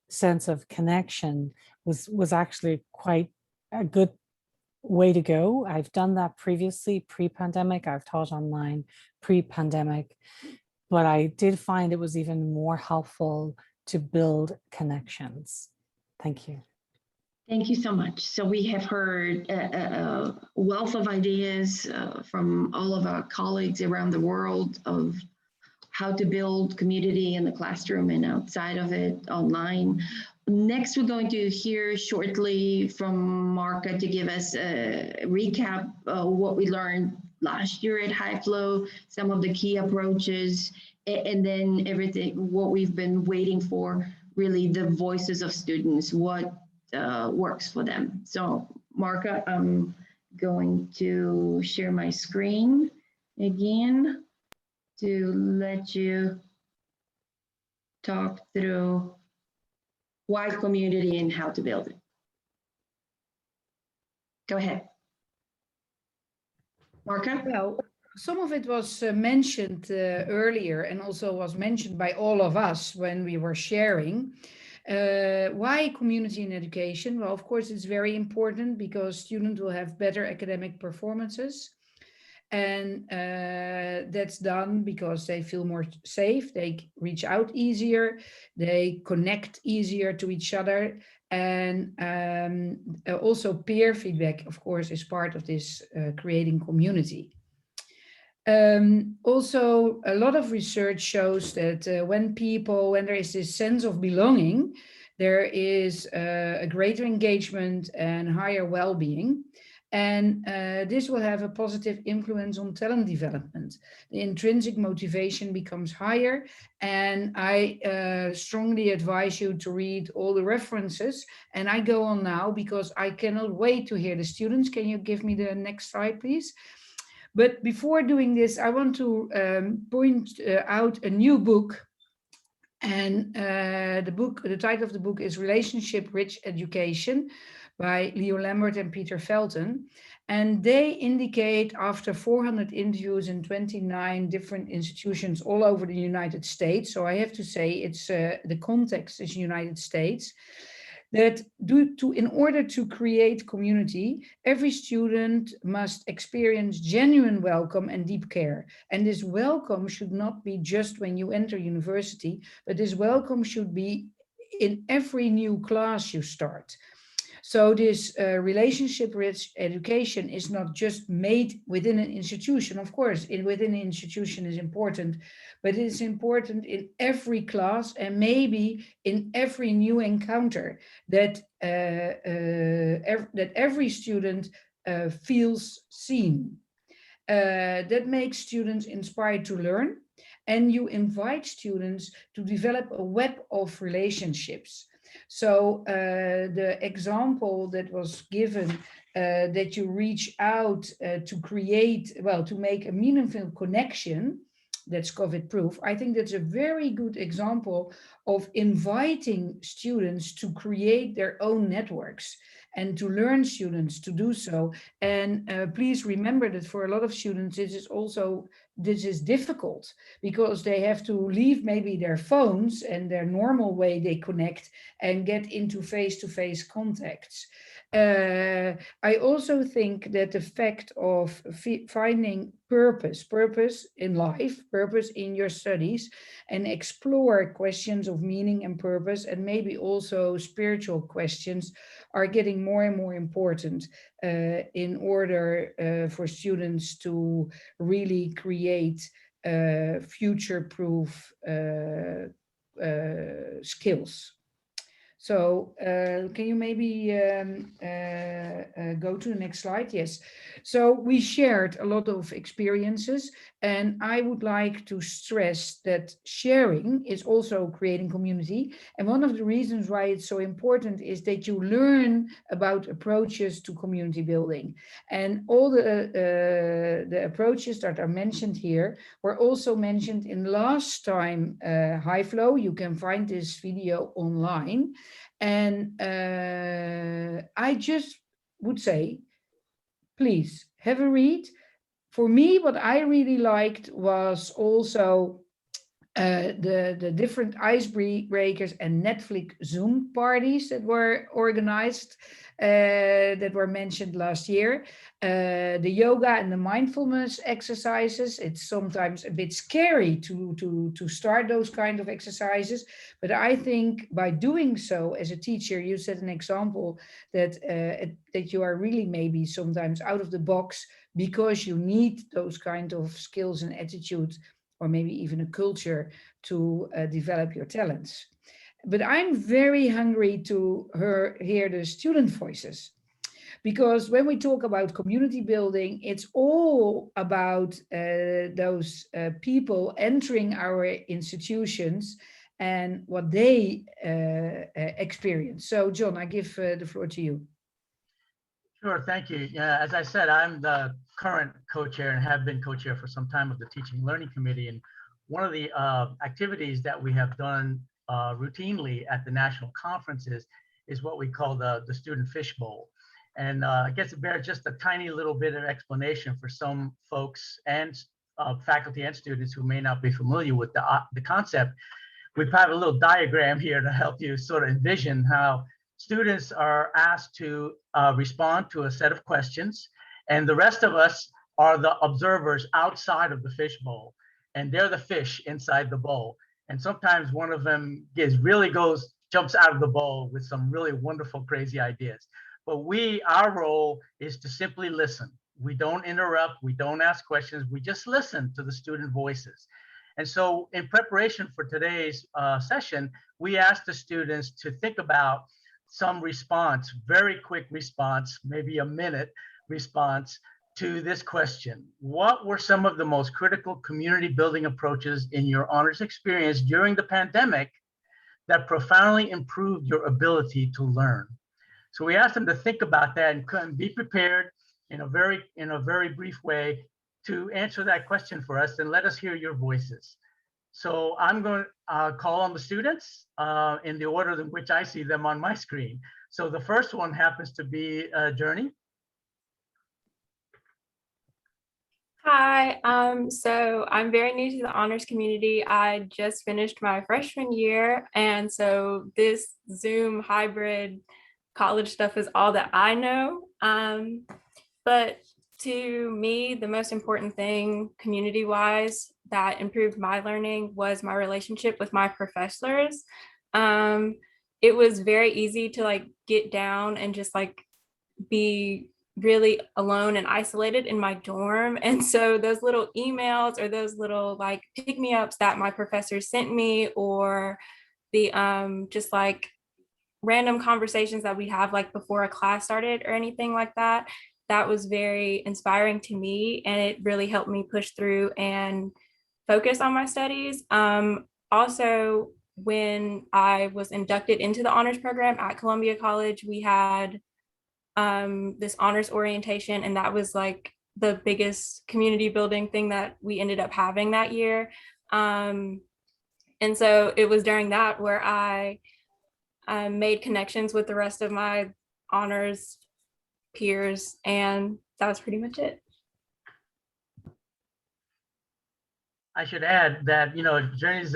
sense of connection was actually quite a good way to go. I've done that previously, pre-pandemic. I've taught online pre-pandemic, but I did find it was even more helpful to build connections. Thank you. Thank you so much. So we have heard a wealth of ideas from all of our colleagues around the world of how to build community in the classroom and outside of it online. Next, we're going to hear shortly from Marka to give us a recap of what we learned last year at HIFLO, some of the key approaches, and then everything, what we've been waiting for, really the voices of students, what works for them. So Marka, I'm going to share my screen again to let you talk through why community and how to build it. Go ahead. Marka? Well, some of it was mentioned earlier and also was mentioned by all of us when we were sharing. Why community in education? Well, of course, it's very important because students will have better academic performances. And that's done because they feel more safe, they reach out easier, they connect easier to each other. And also peer feedback, of course, is part of this creating community. Also, a lot of research shows that when there is this sense of belonging, there is a greater engagement and higher well-being. And this will have a positive influence on talent development. The intrinsic motivation becomes higher. And I strongly advise you to read all the references. And I go on now because I cannot wait to hear the students. Can you give me the next slide, please? But before doing this, I want to point out a new book. And the title of the book is Relationship Rich Education by Leo Lambert and Peter Felton. And they indicate, after 400 interviews in 29 different institutions all over the United States, so I have to say it's the context is United States, that in order to create community, every student must experience genuine welcome and deep care. And this welcome should not be just when you enter university, but this welcome should be in every new class you start. So this relationship-rich education is not just made within an institution. Of course, within an institution is important, but it is important in every class and maybe in every new encounter that every student feels seen. That makes students inspired to learn, and you invite students to develop a web of relationships. So the example that was given, that you reach out to create, well, to make a meaningful connection, that's COVID proof. I think that's a very good example of inviting students to create their own networks and to learn students to do so. And please remember that for a lot of students, this is difficult because they have to leave maybe their phones and their normal way they connect and get into face-to-face contacts. I also think that the fact of finding purpose in life, purpose in your studies, and explore questions of meaning and purpose, and maybe also spiritual questions, are getting more and more important in order for students to really create future-proof skills. So can you maybe go to the next slide? Yes. So we shared a lot of experiences, and I would like to stress that sharing is also creating community. And one of the reasons why it's so important is that you learn about approaches to community building. And all the approaches that are mentioned here were also mentioned in last time HIFLO'. You can find this video online. And I just would say, please have a read. For me, what I really liked was also the different icebreakers and Netflix Zoom parties that were organized, that were mentioned last year. The yoga and the mindfulness exercises. It's sometimes a bit scary to start those kind of exercises, but I think by doing so as a teacher, you set an example that that you are really maybe sometimes out of the box because you need those kind of skills and attitudes, or maybe even a culture to develop your talents. But I'm very hungry to hear the student voices, because when we talk about community building, it's all about those people entering our institutions and what they experience. So John, I give the floor to you. Sure, thank you. Yeah, as I said, I'm the current co-chair and have been co-chair for some time of the Teaching and Learning Committee. And one of the activities that we have done routinely at the national conferences is what we call the Student Fishbowl. And I guess it bears just a tiny little bit of explanation for some folks and faculty and students who may not be familiar with the concept. We have a little diagram here to help you sort of envision how students are asked to respond to a set of questions, and the rest of us are the observers outside of the fishbowl, and they're the fish inside the bowl. And sometimes one of them jumps out of the bowl with some really wonderful, crazy ideas. But our role is to simply listen. We don't interrupt, we don't ask questions, we just listen to the student voices. And so in preparation for today's session, we asked the students to think about some response, very quick response, maybe a minute response to this question. What were some of the most critical community building approaches in your honors experience during the pandemic that profoundly improved your ability to learn? So we asked them to think about that and be prepared in a very brief way to answer that question for us, and let us hear your voices. So I'm going to call on the students in the order in which I see them on my screen. So the first one happens to be Journey. Hi, so I'm very new to the honors community. I just finished my freshman year, and so this Zoom hybrid college stuff is all that I know. But to me, the most important thing community-wise that improved my learning was my relationship with my professors. It was very easy to get down and just be really alone and isolated in my dorm. And so those little emails or those little pick-me-ups that my professors sent me, or the just random conversations that we have before a class started or anything like that, that was very inspiring to me, and it really helped me push through and focus on my studies. Also, when I was inducted into the honors program at Columbia College, we had this honors orientation, and that was the biggest community building thing that we ended up having that year. And so it was during that where I made connections with the rest of my honors peers, and that was pretty much it. I should add that, Journey's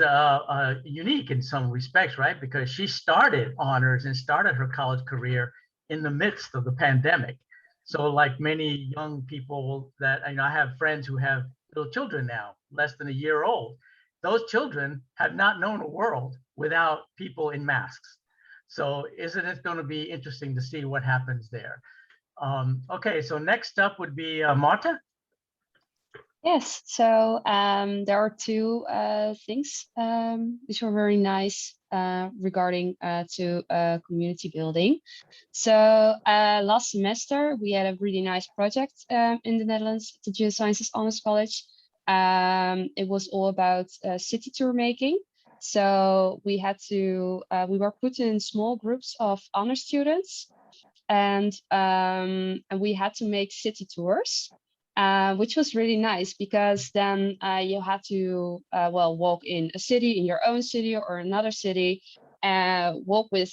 unique in some respects, right? Because she started honors and started her college career in the midst of the pandemic. So like many young people that, I have friends who have little children now, less than a year old. Those children have not known a world without people in masks. So isn't it going to be interesting to see what happens there? Okay, so next up would be Marta. Yes, so there are two things which are very nice regarding to community building. So last semester we had a really nice project in the Netherlands at the Geosciences Honors College. It was all about city tour making. So we had to, we were put in small groups of honor students, and we had to make city tours. Which was really nice because then you had to, walk in a city, in your own city or another city, walk with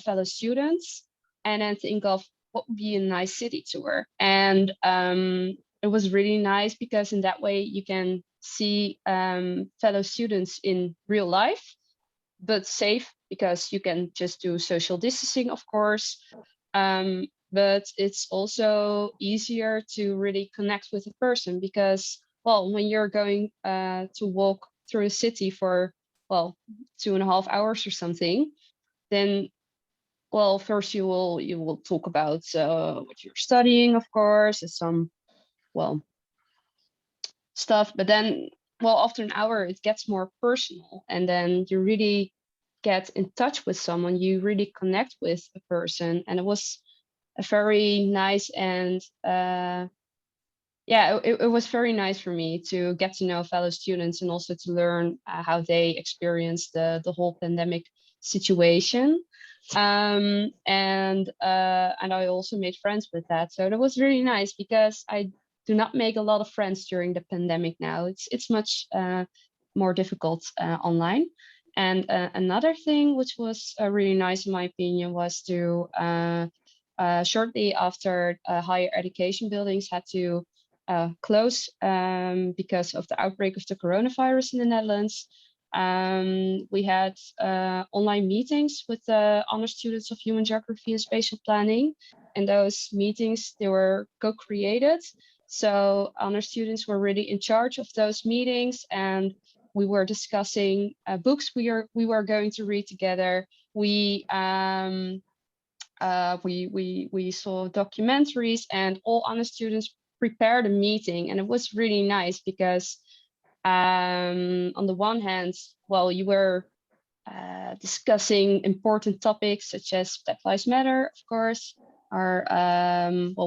fellow students, and then think of what would be a nice city tour. And it was really nice because in that way you can see fellow students in real life, but safe because you can just do social distancing, of course. But it's also easier to really connect with a person because, well, when you're going to walk through a city for, 2.5 hours or something, then, well, first you will talk about what you're studying, of course, and some, stuff. But then, after an hour, it gets more personal, and then you really get in touch with someone, you really connect with a person. And it was a very nice and it was very nice for me to get to know fellow students and also to learn how they experienced the whole pandemic situation. And I also made friends with that. So that was really nice because I do not make a lot of friends during the pandemic now. It's much more difficult online. And another thing which was really nice in my opinion was to shortly after higher education buildings had to close because of the outbreak of the coronavirus in the Netherlands. We had online meetings with the honor students of human geography and spatial planning. And those meetings, they were co-created. So honor students were really in charge of those meetings, and we were discussing books we were going to read together. We saw documentaries, and all honor students prepared a meeting, and it was really nice because on the one hand, you were discussing important topics such as Black Lives Matter, of course, or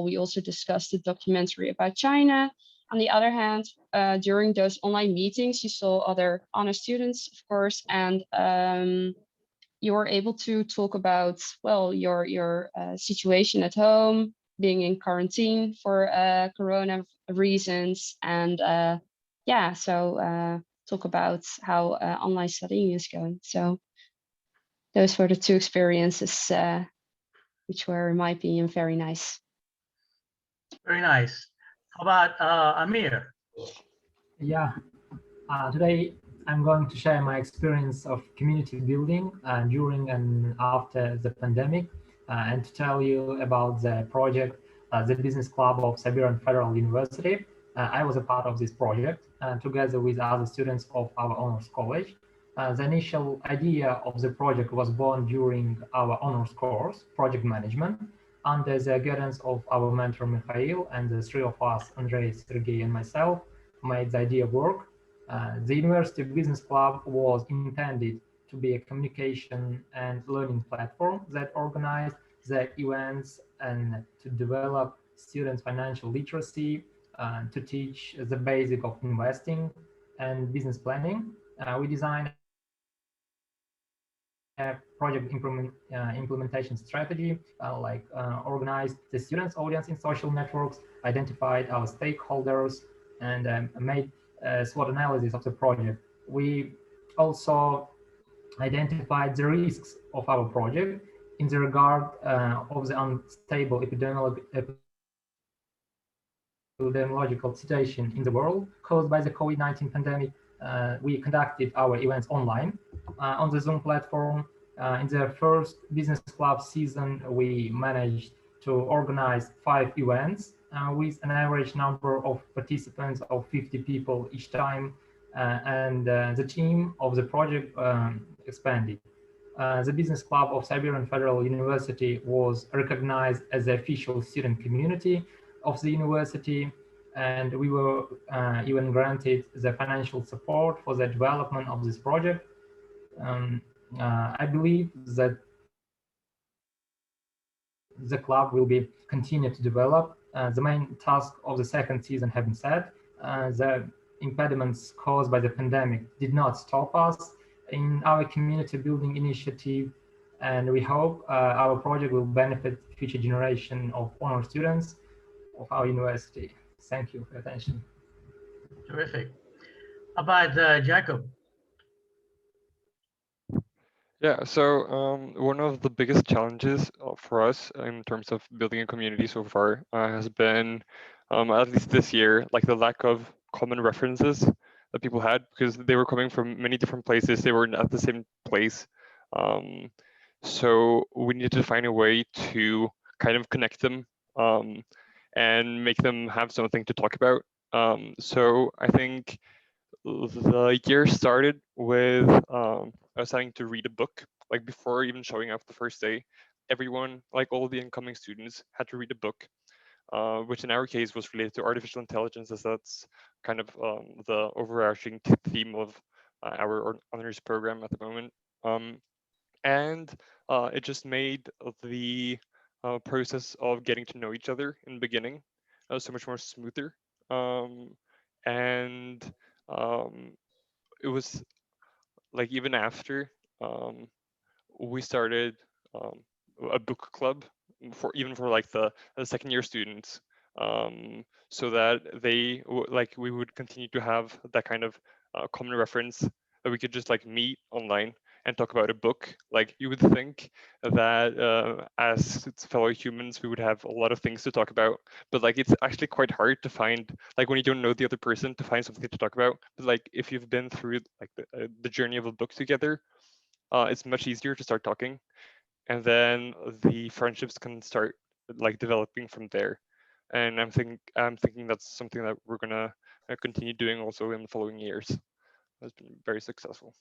we also discussed a documentary about China. On the other hand, during those online meetings, you saw other honor students, of course, and you were able to talk about, your situation at home, being in quarantine for corona reasons, and talk about how online studying is going. So those were the two experiences which were, in my opinion, very nice. Very nice. How about Amir? Yeah, today I'm going to share my experience of community building during and after the pandemic, and to tell you about the project, the Business Club of Siberian Federal University. I was a part of this project together with other students of our honors college. The initial idea of the project was born during our honors course, Project Management, under the guidance of our mentor Mikhail, and the three of us, Andrei, Sergey, and myself, made the idea work. The University Business Club was intended to be a communication and learning platform that organized the events and to develop students' financial literacy, to teach the basic of investing and business planning. We designed project implementation strategy, organized the students' audience in social networks, identified our stakeholders, and made a SWOT analysis of the project. We also identified the risks of our project in the regard of the unstable epidemiological situation in the world caused by the COVID-19 pandemic. We conducted our events online on the Zoom platform. In the first business club season, we managed to organize 5 events with an average number of participants of 50 people each time, and the team of the project expanded. The Business Club of Siberian Federal University was recognized as the official student community of the university, and we were even granted the financial support for the development of this project. I believe that the club will be continue to develop. The main task of the second season have been set. The impediments caused by the pandemic did not stop us in our community building initiative, and we hope our project will benefit future generation of honor students of our university. Thank you for your attention. Terrific. How about Jacob? Yeah, so one of the biggest challenges for us in terms of building a community so far has been, at least this year, like the lack of common references that people had, because they were coming from many different places. They were at the same place. So we needed to find a way to kind of connect them and make them have something to talk about. So I think the year started with us having to read a book. Like before even showing up the first day, everyone, like all the incoming students, had to read a book, which in our case was related to artificial intelligence, as that's kind of the overarching theme of our honors program at the moment. And it just made the process of getting to know each other in the beginning so much more smoother. And it was like even after we started a book club for like the second year students, so that they like we would continue to have that kind of common reference that we could just like meet online and talk about a book. Like you would think that as fellow humans, we would have a lot of things to talk about, but like it's actually quite hard to find, like when you don't know the other person, to find something to talk about. But like if you've been through like the journey of a book together, it's much easier to start talking, and then the friendships can start like developing from there. And I'm thinking that's something that we're gonna continue doing also in the following years. It's been very successful.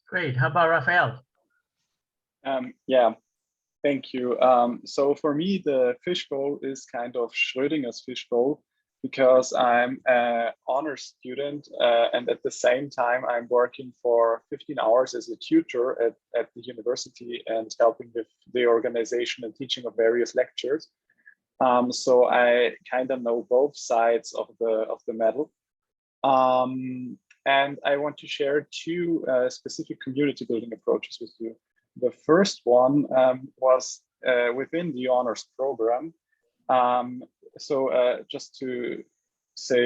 Great. How about Raphael? Yeah, thank you. So for me, the fishbowl is kind of Schrödinger's fishbowl, because I'm an honors student and at the same time I'm working for 15 hours as a tutor at the university and helping with the organization and teaching of various lectures. So I kind of know both sides of the medal. And I want to share 2 specific community building approaches with you. The first one was within the honors program. So just to say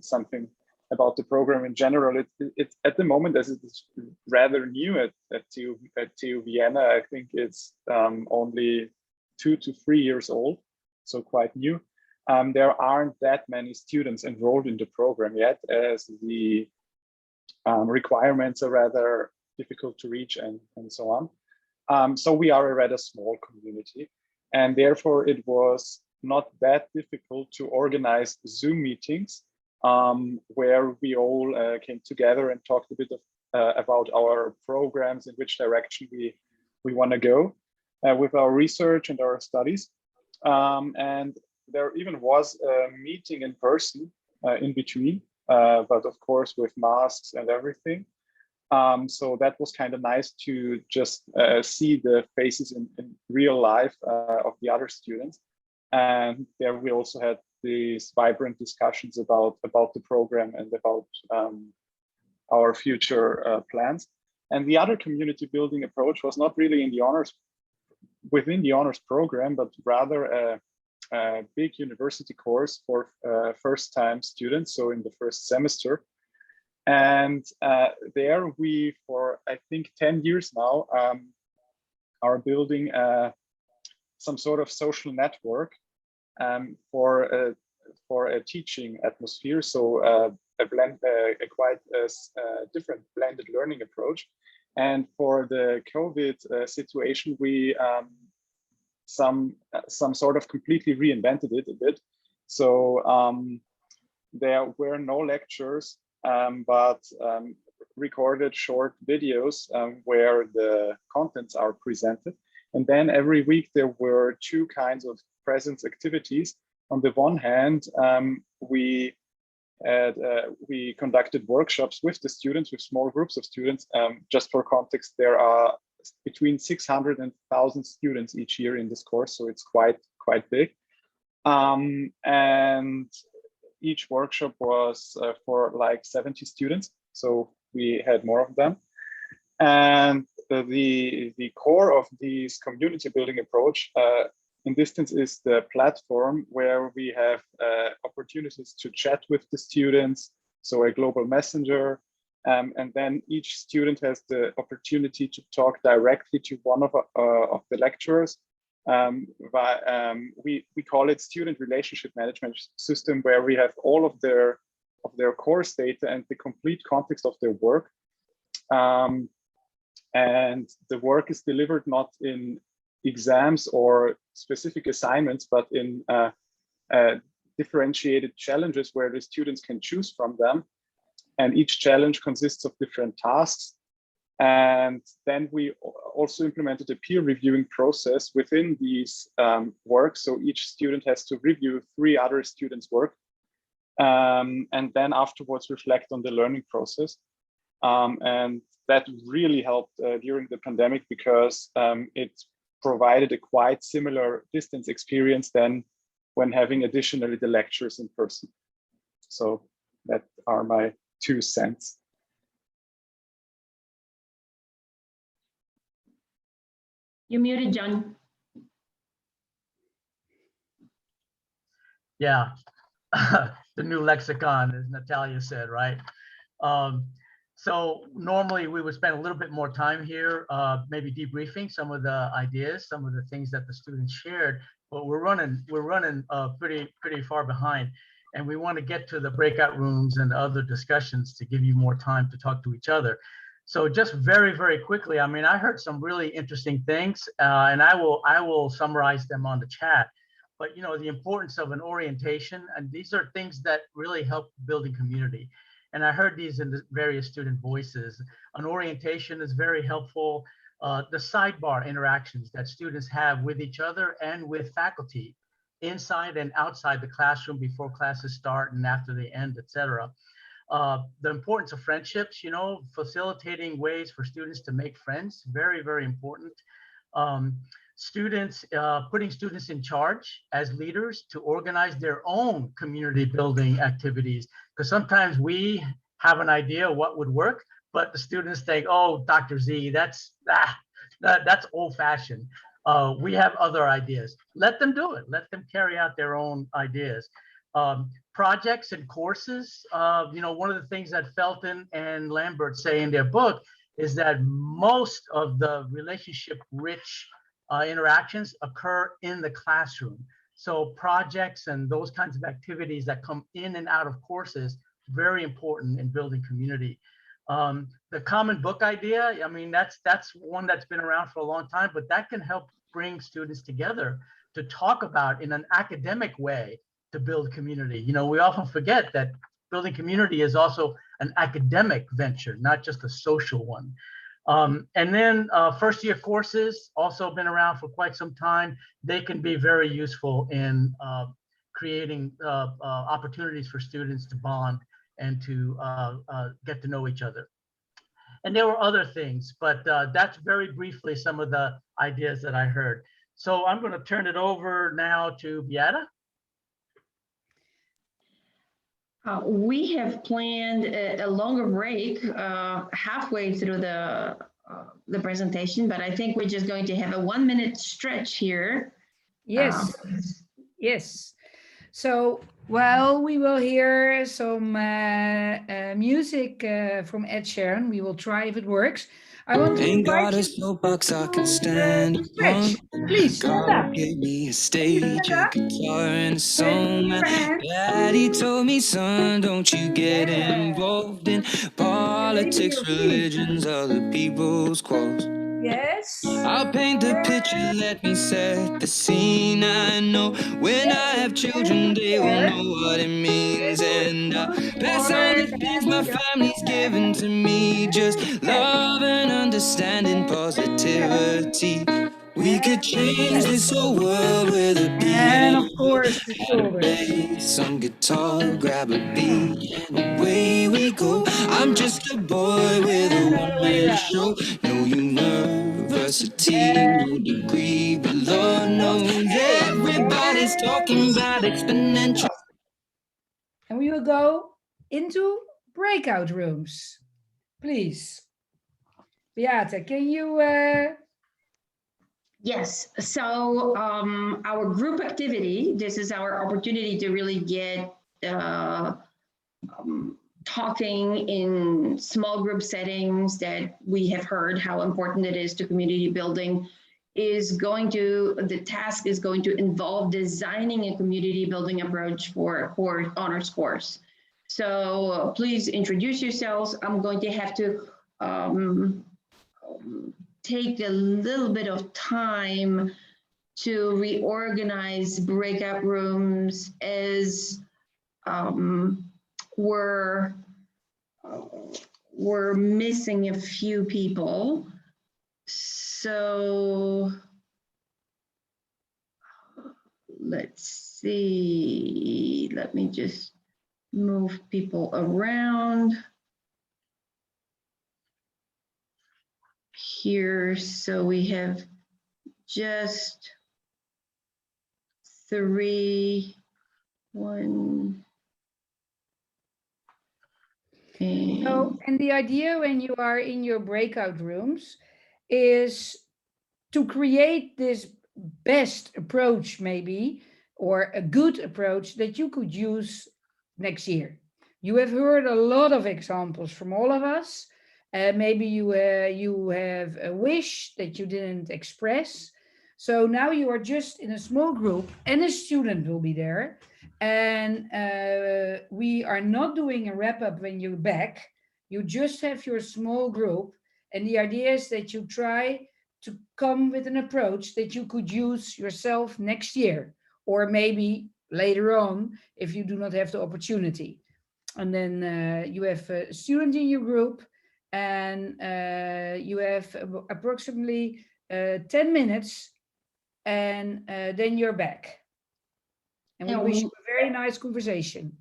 something about the program in general, it at the moment, as it is rather new at TU Vienna, I think it's only 2 to 3 years old, so quite new. There aren't that many students enrolled in the program yet, as the requirements are rather difficult to reach and so on. So we are a rather small community, and therefore it was not that difficult to organize Zoom meetings where we all came together and talked a bit about our programs, in which direction we want to go with our research and our studies. And there even was a meeting in person in between, but of course with masks and everything. So that was kind of nice to just see the faces in real life of the other students. And there we also had these vibrant discussions about the program and about our future plans. And the other community building approach was not really within the honors program, but rather a big university course for first-time students, so in the first semester. And there we, for I think 10 years now, are building some sort of social network for a teaching atmosphere. So a quite different blended learning approach. And for the COVID situation, we some sort of completely reinvented it a bit. So there were no lectures, but recorded short videos where the contents are presented. And then every week there were two kinds of presence activities. On the one hand, we conducted workshops with the students, with small groups of students. Just for context, there are between 600 and 1,000 students each year in this course, so it's quite big. And each workshop was for like 70 students, so we had more of them. And the core of this community building approach in distance is the platform where we have opportunities to chat with the students, so a global messenger. And then each student has the opportunity to talk directly to one of the lecturers. We call it student relationship management system, where we have all of their course data and the complete context of their work. And the work is delivered not in exams or specific assignments, but in differentiated challenges where the students can choose from them. And each challenge consists of different tasks. And then we also implemented a peer reviewing process within these works. So each student has to review 3 other students' work, and then afterwards reflect on the learning process. And that really helped during the pandemic, because it provided a quite similar distance experience than when having additionally the lectures in person. So that are my 2 cents. You're muted, John. Yeah, the new lexicon, as Natalia said, right? So normally we would spend a little bit more time here, maybe debriefing some of the ideas, some of the things that the students shared, but we're running pretty far behind, and we want to get to the breakout rooms and other discussions to give you more time to talk to each other. So just very quickly, I mean, I heard some really interesting things, and I will summarize them on the chat. But you know, the importance of an orientation, and these are things that really help building community. And I heard these in the various student voices. An orientation is very helpful. The sidebar interactions that students have with each other and with faculty, inside and outside the classroom, before classes start and after they end, etc. The importance of friendships, you know, facilitating ways for students to make friends, very important. Putting students in charge as leaders to organize their own community building activities, because sometimes we have an idea what would work, but the students think, oh, Dr. Z, that's old-fashioned. We have other ideas. Let them do it. Let them carry out their own ideas. Projects and courses, you know, one of the things that Felton and Lambert say in their book is that most of the relationship-rich interactions occur in the classroom. So projects and those kinds of activities that come in and out of courses, very important in building community. The common book idea, I mean, that's one that's been around for a long time, but that can help bring students together to talk about in an academic way to build community. You know, we often forget that building community is also an academic venture, not just a social one. And then first year courses, also been around for quite some time. They can be very useful in creating opportunities for students to bond and to get to know each other. And there were other things, but that's very briefly some of the ideas that I heard. So I'm going to turn it over now to Beata. We have planned a longer break halfway through the presentation, but I think we're just going to have a 1-minute stretch here. Yes, yes. So, well, we will hear some music from Ed Sheeran. We will try if it works. I want to Ain't invite got a you soapbox I can stand to stretch. on. Please stand God up. gave me a Can you stage, stand a up? guitar, and a With song. your hands. Daddy told me, son, don't you get Yeah. involved in Get ready for politics, your finish. religions, other people's quarrels. Yes. I'll paint the picture, let me set the scene. I know when I have children, they will know what it means. And I'll pass on the things my family's given to me. Just love and understanding, positivity. We could change this whole world with a beat. And of course, the Add a children. bass, some guitar, grab a beat, and away we go. I'm just a boy with a one-man show. No university, no degree, but Lord knows everybody's talking about exponential. And we will go into breakout rooms. Please. Beate, can you... Yes, so our group activity, this is our opportunity to really get talking in small group settings that we have heard how important it is to community building the task is going to involve designing a community building approach for a core honors course. So please introduce yourselves. I'm going to have to take a little bit of time to reorganize breakout rooms as we're missing a few people. So let's see, let me just move people around here. So we have just 3, 1, and the idea when you are in your breakout rooms is to create this best approach maybe, or a good approach that you could use next year. You have heard a lot of examples from all of us. Maybe you have a wish that you didn't express. So now you are just in a small group and a student will be there. And we are not doing a wrap up when you're back. You just have your small group. And the idea is that you try to come with an approach that you could use yourself next year, or maybe later on if you do not have the opportunity. And then you have a student in your group, and you have approximately 10 minutes, and then you're back. And we wish you a very nice conversation.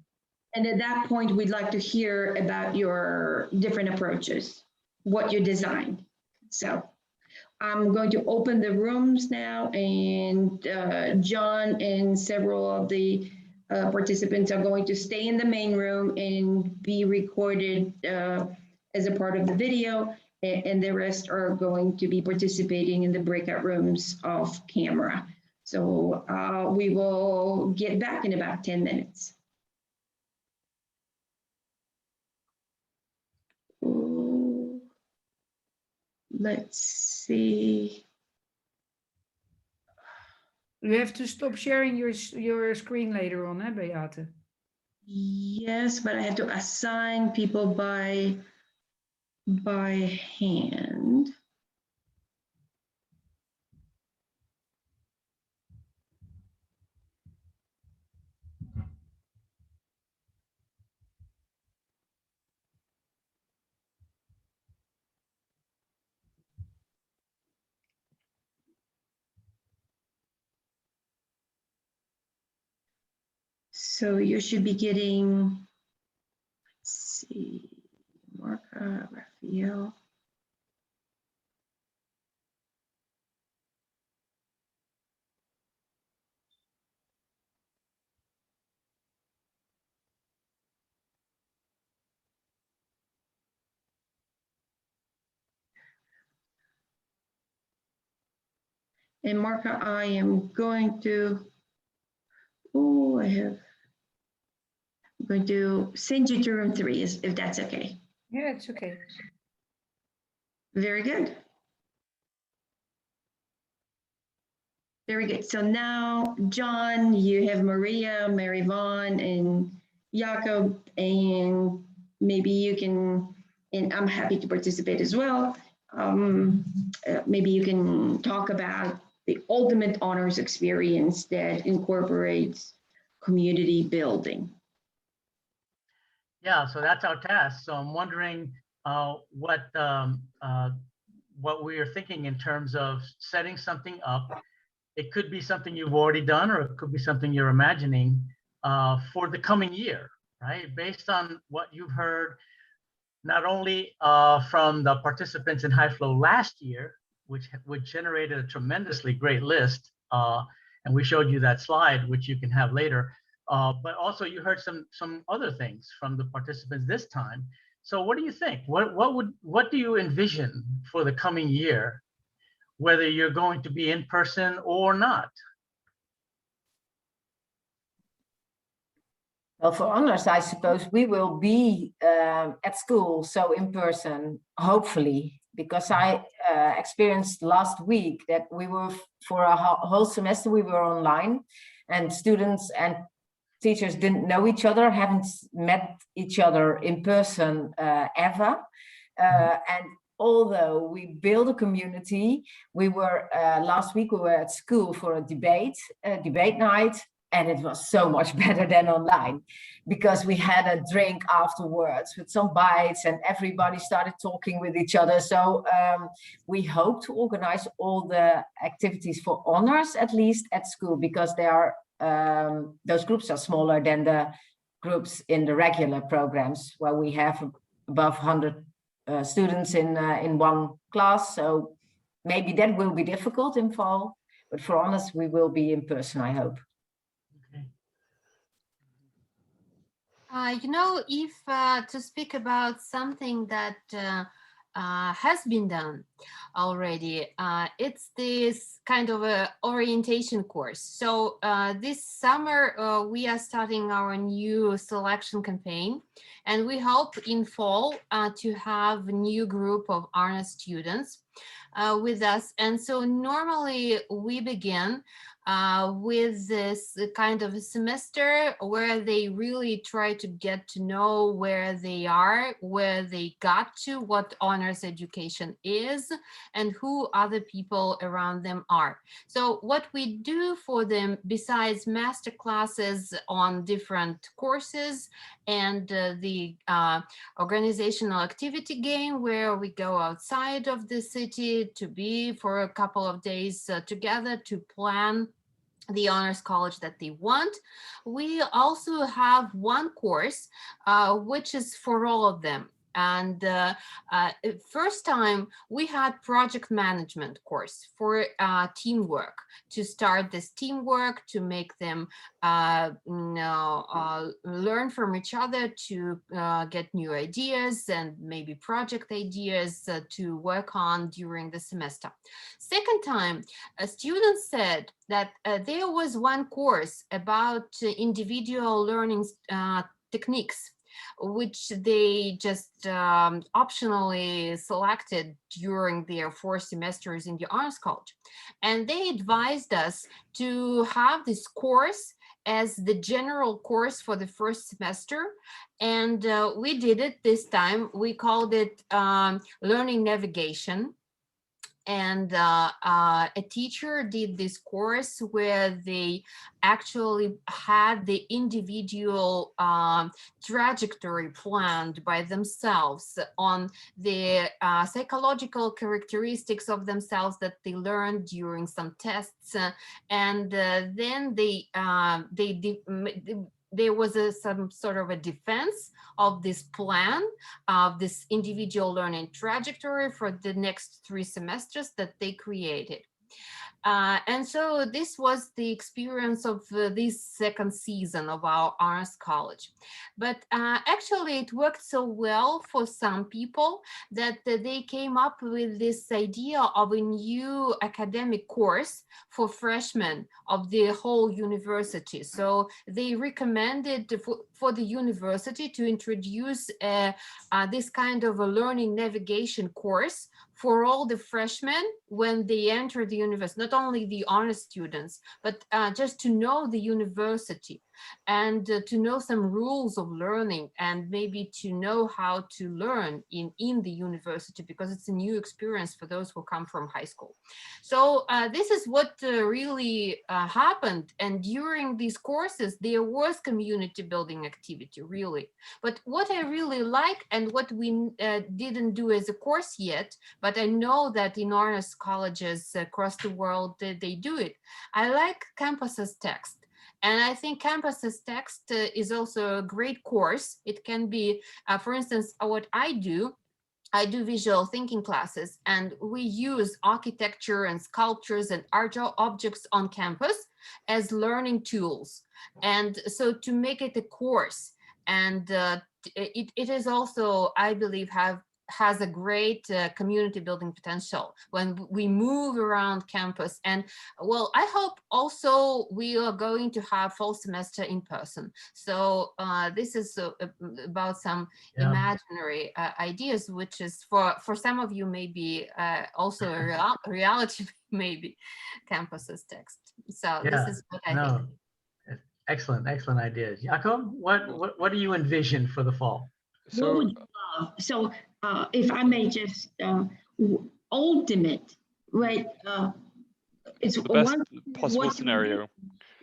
And at that point, we'd like to hear about your different approaches, what you designed. So I'm going to open the rooms now, and John and several of the participants are going to stay in the main room and be recorded as a part of the video, and the rest are going to be participating in the breakout rooms off camera. So we will get back in about 10 minutes. Let's see. You have to stop sharing your screen later on, Beate? Yes, but I have to assign people by hand. So you should be getting, let's see, Marca, Raphael. And Marka, I am going to, I'm going to send you to room 3, if that's okay. Yeah, it's okay. Very good. Very good. So now, John, you have Maria, Mary Vaughn, and Jacob, and maybe you can, and I'm happy to participate as well. Maybe you can talk about the ultimate honors experience that incorporates community building. Yeah, so that's our task. So I'm wondering what we are thinking in terms of setting something up. It could be something you've already done, or it could be something you're imagining for the coming year, right? Based on what you've heard, not only from the participants in HIFLO last year, which generated a tremendously great list, and we showed you that slide, which you can have later, but also you heard some other things from the participants this time. So what do you think? What do you envision for the coming year, whether you're going to be in person or not? Well, for honors, I suppose we will be at school, so in person, hopefully, because I experienced last week that we were, for a whole semester, we were online, and students and teachers didn't know each other, haven't met each other in person ever. And although we build a community, we were, last week we were at school for a debate night, and it was so much better than online, because we had a drink afterwards with some bites and everybody started talking with each other. So we hope to organize all the activities for honors, at least at school, because they are, those groups are smaller than the groups in the regular programs, where we have above 100 students in one class. So maybe that will be difficult in fall, but for honors, we will be in person, I hope. You know, if to speak about something that has been done already, it's this kind of a orientation course. So this summer we are starting our new selection campaign, and we hope in fall to have a new group of honors students with us. And so normally we begin with this kind of a semester where they really try to get to know where they are, where they got to, what honors education is, and who other people around them are. So what we do for them, besides master classes on different courses and the organizational activity game, where we go outside of the city to be for a couple of days together to plan the honors college that they want. We also have one course which is for all of them. And first time we had project management course for teamwork, to start this teamwork, to make them learn from each other, to get new ideas and maybe project ideas to work on during the semester. Second time, a student said that there was one course about individual learning techniques, which they just optionally selected during their 4 semesters in the honors college. And they advised us to have this course as the general course for the first semester. And we did it this time. We called it Learning Navigation. And a teacher did this course where they actually had the individual trajectory planned by themselves on the psychological characteristics of themselves that they learned during some tests. And then there was some sort of a defense of this plan, of this individual learning trajectory for the next 3 semesters that they created. And so this was the experience of this second season of our honors college. But actually it worked so well for some people that they came up with this idea of a new academic course for freshmen of the whole university. So they recommended for the university to introduce this kind of a learning navigation course for all the freshmen when they enter the university, not only the honors students, but just to know the university and to know some rules of learning and maybe to know how to learn in the university, because it's a new experience for those who come from high school. So this is what really happened. And during these courses, there was community building activity, really. But what I really like and what we didn't do as a course yet, but I know that in honors colleges across the world, they do it. I like campus as text. And I think campus as text is also a great course. It can be, for instance, what I do visual thinking classes, and we use architecture and sculptures and art objects on campus as learning tools. And so to make it a course, and it is also, I believe, has a great community building potential when we move around campus. And well, I hope also we are going to have fall semester in person. So this is about some imaginary ideas, which is for some of you maybe also a reality, maybe campus as text. So this is what I think. Excellent ideas. Jakob, what do you envision for the fall? What would you love? So if I may just, ultimate, right? It's the best one possible scenario.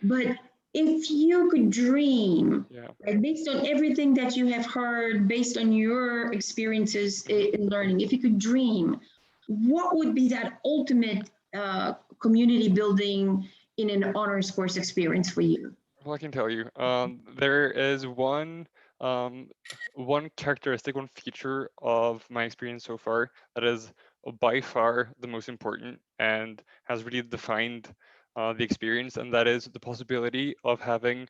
But if you could dream, yeah, right, based on everything that you have heard, based on your experiences in learning, if you could dream, what would be that ultimate community building in an honors course experience for you? Well, I can tell you, there is one characteristic, one feature of my experience so far that is by far the most important and has really defined the experience, and that is the possibility of having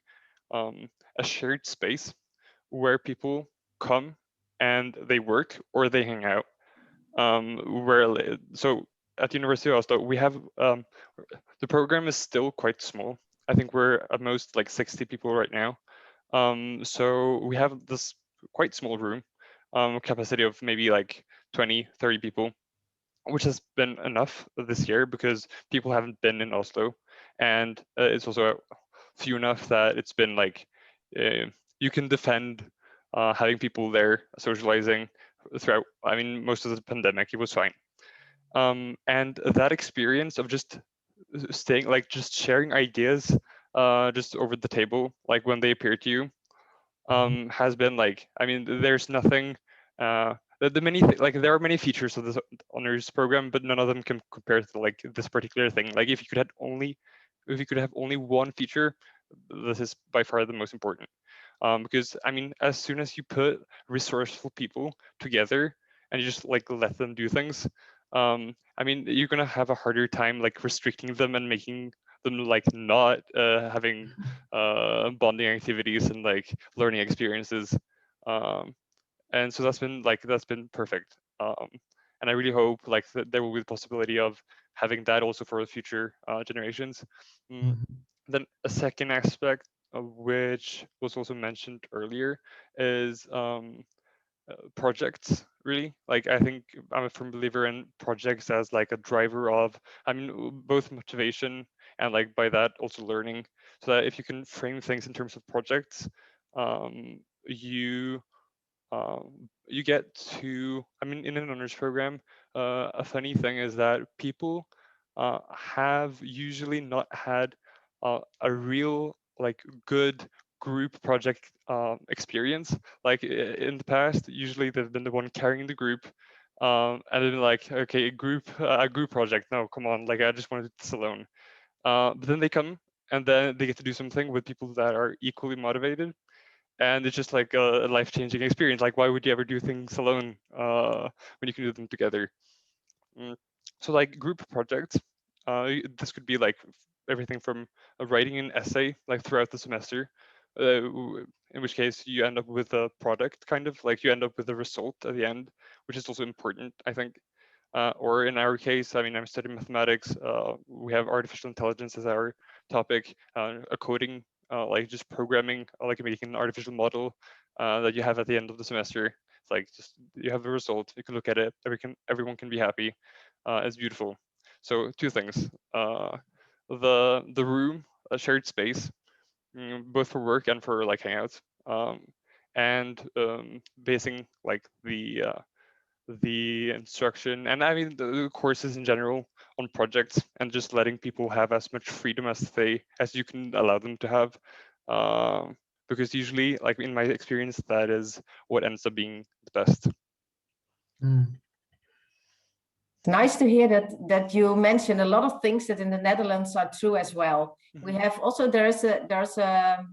a shared space where people come and they work or they hang out. So at the University of Oslo, we have the program is still quite small. I think we're at most like 60 people right now. So we have this quite small room, capacity of maybe like 20, 30 people, which has been enough this year because people haven't been in Oslo. And it's also few enough that it's been like, you can defend having people there socializing throughout. I mean, most of the pandemic, it was fine. And that experience of just staying, like just sharing ideas just over the table, like when they appear to you, has been like, I mean, there's nothing, there are many features of this honors program, but none of them can compare to like this particular thing. Like if you could have only one feature, this is by far the most important. Because I mean, as soon as you put resourceful people together and you just like let them do things, I mean, you're gonna have a harder time like restricting them and making them like not having bonding activities and like learning experiences. And so that's been perfect. And I really hope like that there will be the possibility of having that also for the future generations. Then a second aspect of which was also mentioned earlier is projects, really. Like I think I'm a firm believer in projects as like a driver of, I mean, both motivation and like by that also learning. So that if you can frame things in terms of projects, you get to, I mean, in an honors program, a funny thing is that people have usually not had a real like good group project experience. Like in the past, usually they've been the one carrying the group, and then like, okay, a group project. No, come on, like I just want to do this alone. But then they come and then they get to do something with people that are equally motivated, and it's just like a life-changing experience. Like, why would you ever do things alone when you can do them together? So like group projects This could be like everything from writing an essay like throughout the semester, in which case you end up with a product, kind of like you end up with a result at the end, which is also important, I think. Or in our case, I mean, I'm studying mathematics. We have artificial intelligence as our topic, a coding, like just programming, like making an artificial model that you have at the end of the semester. It's like just you have a result. You can look at it. Everyone can be happy. It's beautiful. So two things: the room, a shared space, both for work and for like hangouts, and basing like the instruction, and I mean the courses in general on projects, and just letting people have as much freedom as you can allow them to have, because usually, like in my experience, that is what ends up being the best. It's nice to hear that you mentioned a lot of things that in the Netherlands are true as well. We have also there's a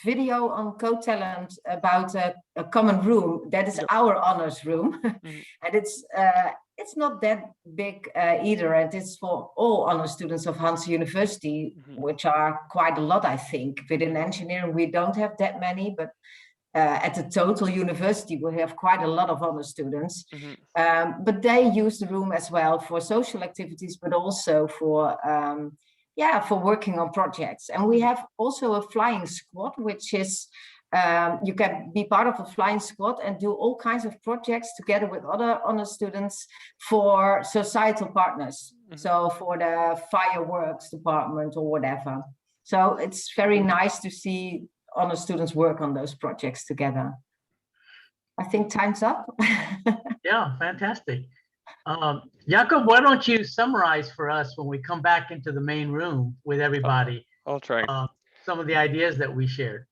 video on Code Talent about a common room that is our honors room, and it's not that big either, and it's for all honors students of Hansa University, which are quite a lot, I think. Within engineering, we don't have that many, but at the total university, we have quite a lot of honor students, but they use the room as well for social activities, but also for working on projects. And we have also a flying squad, which is you can be part of a flying squad and do all kinds of projects together with other honor students for societal partners. So for the fireworks department or whatever. So it's very nice to see honor students work on those projects together. I think time's up. Yeah, fantastic. Jakob, why don't you summarize for us when we come back into the main room with everybody? I'll try. Some of the ideas that we shared.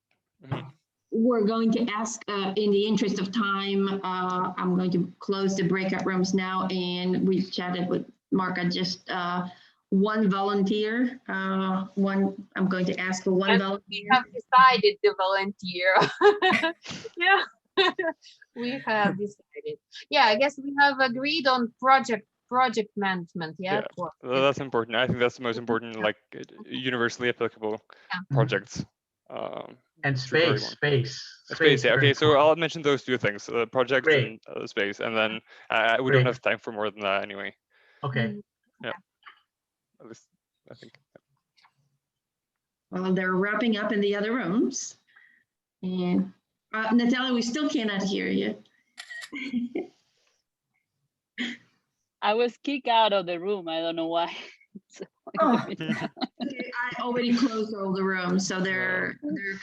We're going to ask, in the interest of time, I'm going to close the breakout rooms now, and we've chatted with Marka, just one volunteer. I'm going to ask for one volunteer. We have decided to volunteer. Yeah. We have decided. Yeah, I guess we have agreed on project management. Yeah, that's important. I think that's the most important, like universally applicable projects. And space. Yeah. Okay, so I'll mention those two things: project and space, and then we don't have time for more than that anyway. Okay. Yeah. I think. Well, they're wrapping up in the other rooms, and Natalia, we still cannot hear you. I was kicked out of the room. I don't know why. Okay, I already closed all the rooms, so they're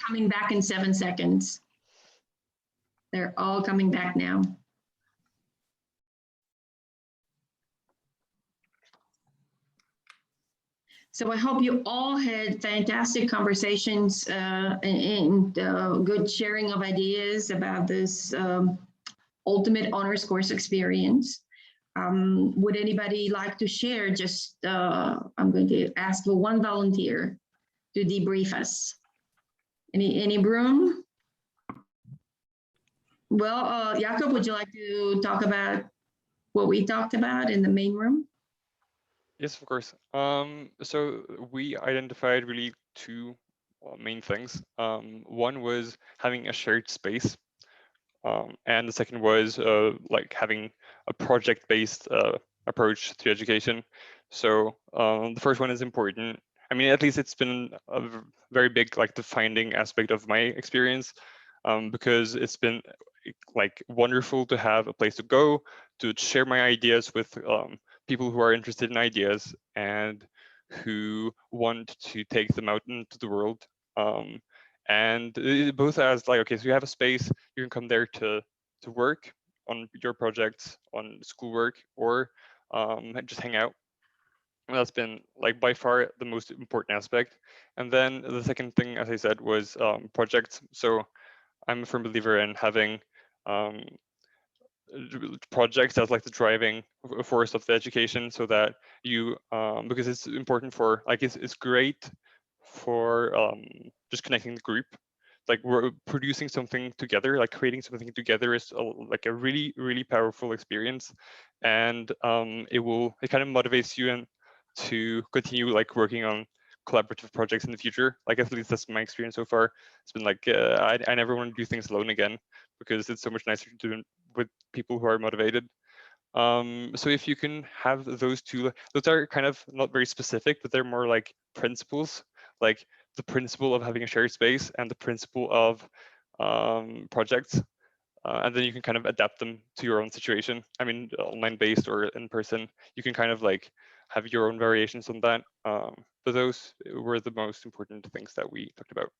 coming back in 7 seconds. They're all coming back now. So I hope you all had fantastic conversations and good sharing of ideas about this ultimate honors course experience. Would anybody like to share? Just, I'm going to ask for one volunteer to debrief us. Any room? Well, Jakob, would you like to talk about what we talked about in the main room? Yes, of course. So we identified really two main things. One was having a shared space, and the second was like having a project-based approach to education. So the first one is important. I mean, at least it's been a very big, like, defining aspect of my experience, because it's been like wonderful to have a place to go to share my ideas with people who are interested in ideas and who want to take them out into the world. And both as like, okay, so you have a space, you can come there to work on your projects, on schoolwork, or just hang out. And that's been like by far the most important aspect. And then the second thing, as I said, was projects. So I'm a firm believer in having projects as like the driving force of the education, so that you because it's important for, like, it's great for just connecting the group. Like, we're producing something together, like creating something together is like a really, really powerful experience, and it kind of motivates you and to continue like working on collaborative projects in the future. Like at least that's my experience so far. It's been like I never want to do things alone again, because it's so much nicer to do it with people who are motivated. So if you can have those two, those are kind of not very specific, but they're more like principles, like the principle of having a shared space and the principle of projects. And then you can kind of adapt them to your own situation. I mean, online based or in person, you can kind of like have your own variations on that. But those were the most important things that we talked about.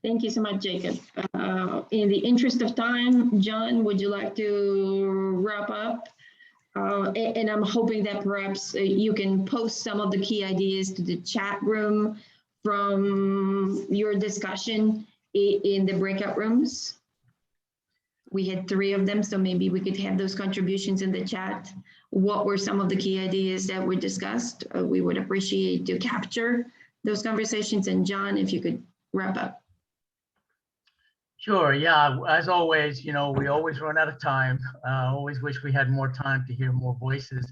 Thank you so much, Jacob. In the interest of time, John, would you like to wrap up? And I'm hoping that perhaps you can post some of the key ideas to the chat room from your discussion in the breakout rooms. We had 3 of them, so maybe we could have those contributions in the chat. What were some of the key ideas that were discussed? We would appreciate to capture those conversations. And John, if you could wrap up. Sure. Yeah. As always, you know, we always run out of time. Always wish we had more time to hear more voices.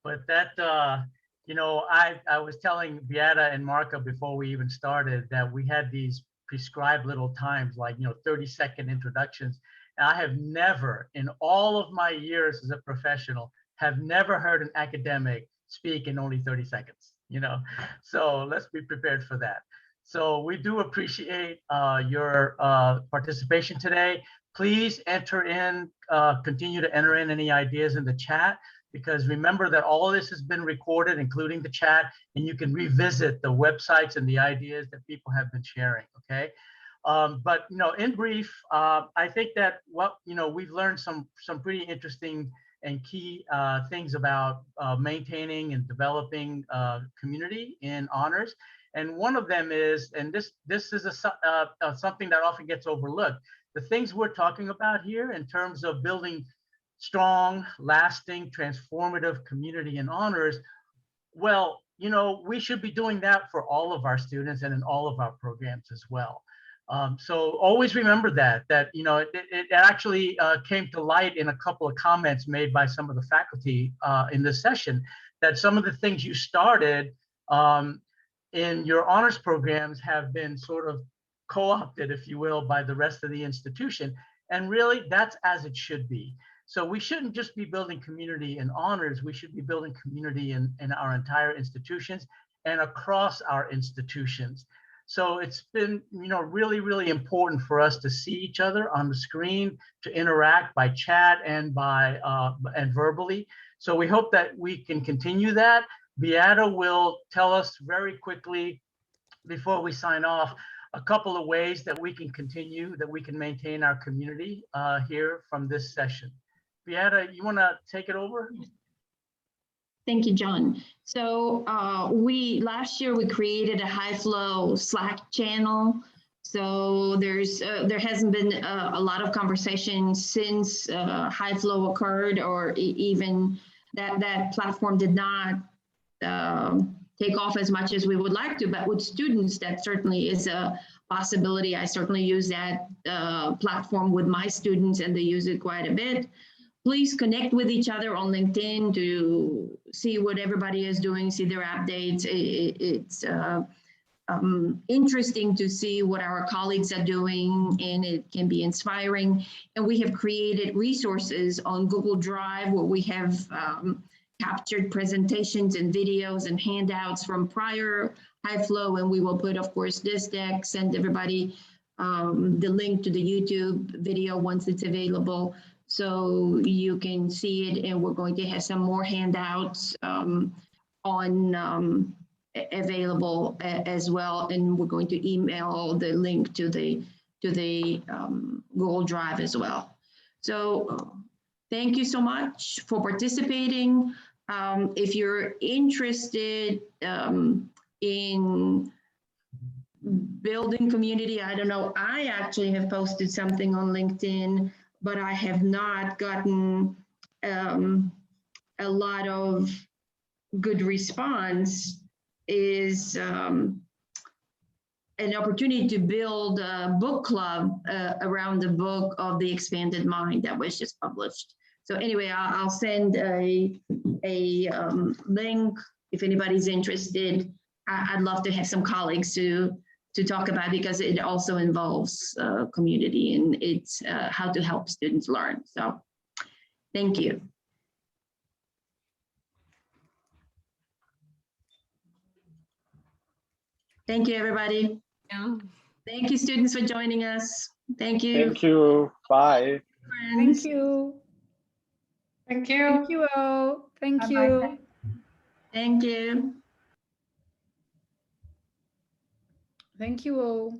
But that, you know, I was telling Beata and Marka before we even started that we had these prescribed little times, like, you know, 30-second introductions. And I have never, in all of my years as a professional, have never heard an academic speak in only 30 seconds, you know. So let's be prepared for that. So we do appreciate your participation today. Please continue to enter in any ideas in the chat, because remember that all of this has been recorded, including the chat, and you can revisit the websites and the ideas that people have been sharing, okay? But, you know, in brief, I think that we've learned some pretty interesting and key things about maintaining and developing community in honors. And one of them is, and this is something that often gets overlooked, the things we're talking about here in terms of building strong, lasting, transformative community in honors. Well, you know, we should be doing that for all of our students and in all of our programs as well. So always remember that you know, it actually came to light in a couple of comments made by some of the faculty in this session, that some of the things you started in your honors programs have been sort of co-opted, if you will, by the rest of the institution. And really, that's as it should be. So we shouldn't just be building community in honors, we should be building community in our entire institutions and across our institutions. So it's been, you know, really, really important for us to see each other on the screen, to interact by chat and by and verbally. So we hope that we can continue that. Beata will tell us very quickly before we sign off a couple of ways that we can continue, that we can maintain our community here from this session. Beata, you want to take it over? Thank you, John. So last year we created a HIFLO Slack channel. So there hasn't been a lot of conversation since HIFLO occurred, or even that platform did not take off as much as we would like to. But with students, that certainly is a possibility. I certainly use that platform with my students, and they use it quite a bit. Please connect with each other on LinkedIn to see what everybody is doing, see their updates. It's interesting to see what our colleagues are doing, and it can be inspiring. And we have created resources on Google Drive where we have captured presentations and videos and handouts from prior HIFLO, and we will put, of course, this deck, send everybody the link to the YouTube video once it's available, so you can see it. And we're going to have some more handouts available as well, and we're going to email the link to the Google Drive as well. So thank you so much for participating. If you're interested in building community, I don't know, I actually have posted something on LinkedIn, but I have not gotten a lot of good response, is an opportunity to build a book club around the book of The Expanded Mind that was just published. So anyway, I'll send a link if anybody's interested. I'd love to have some colleagues to talk about, because it also involves community, and it's how to help students learn. So thank you. Thank you, everybody. Yeah. Thank you, students, for joining us. Thank you. Thank you. Bye. Friends. Thank you. Thank you. Thank you all. Thank Bye-bye. you. Thank you. Thank you all.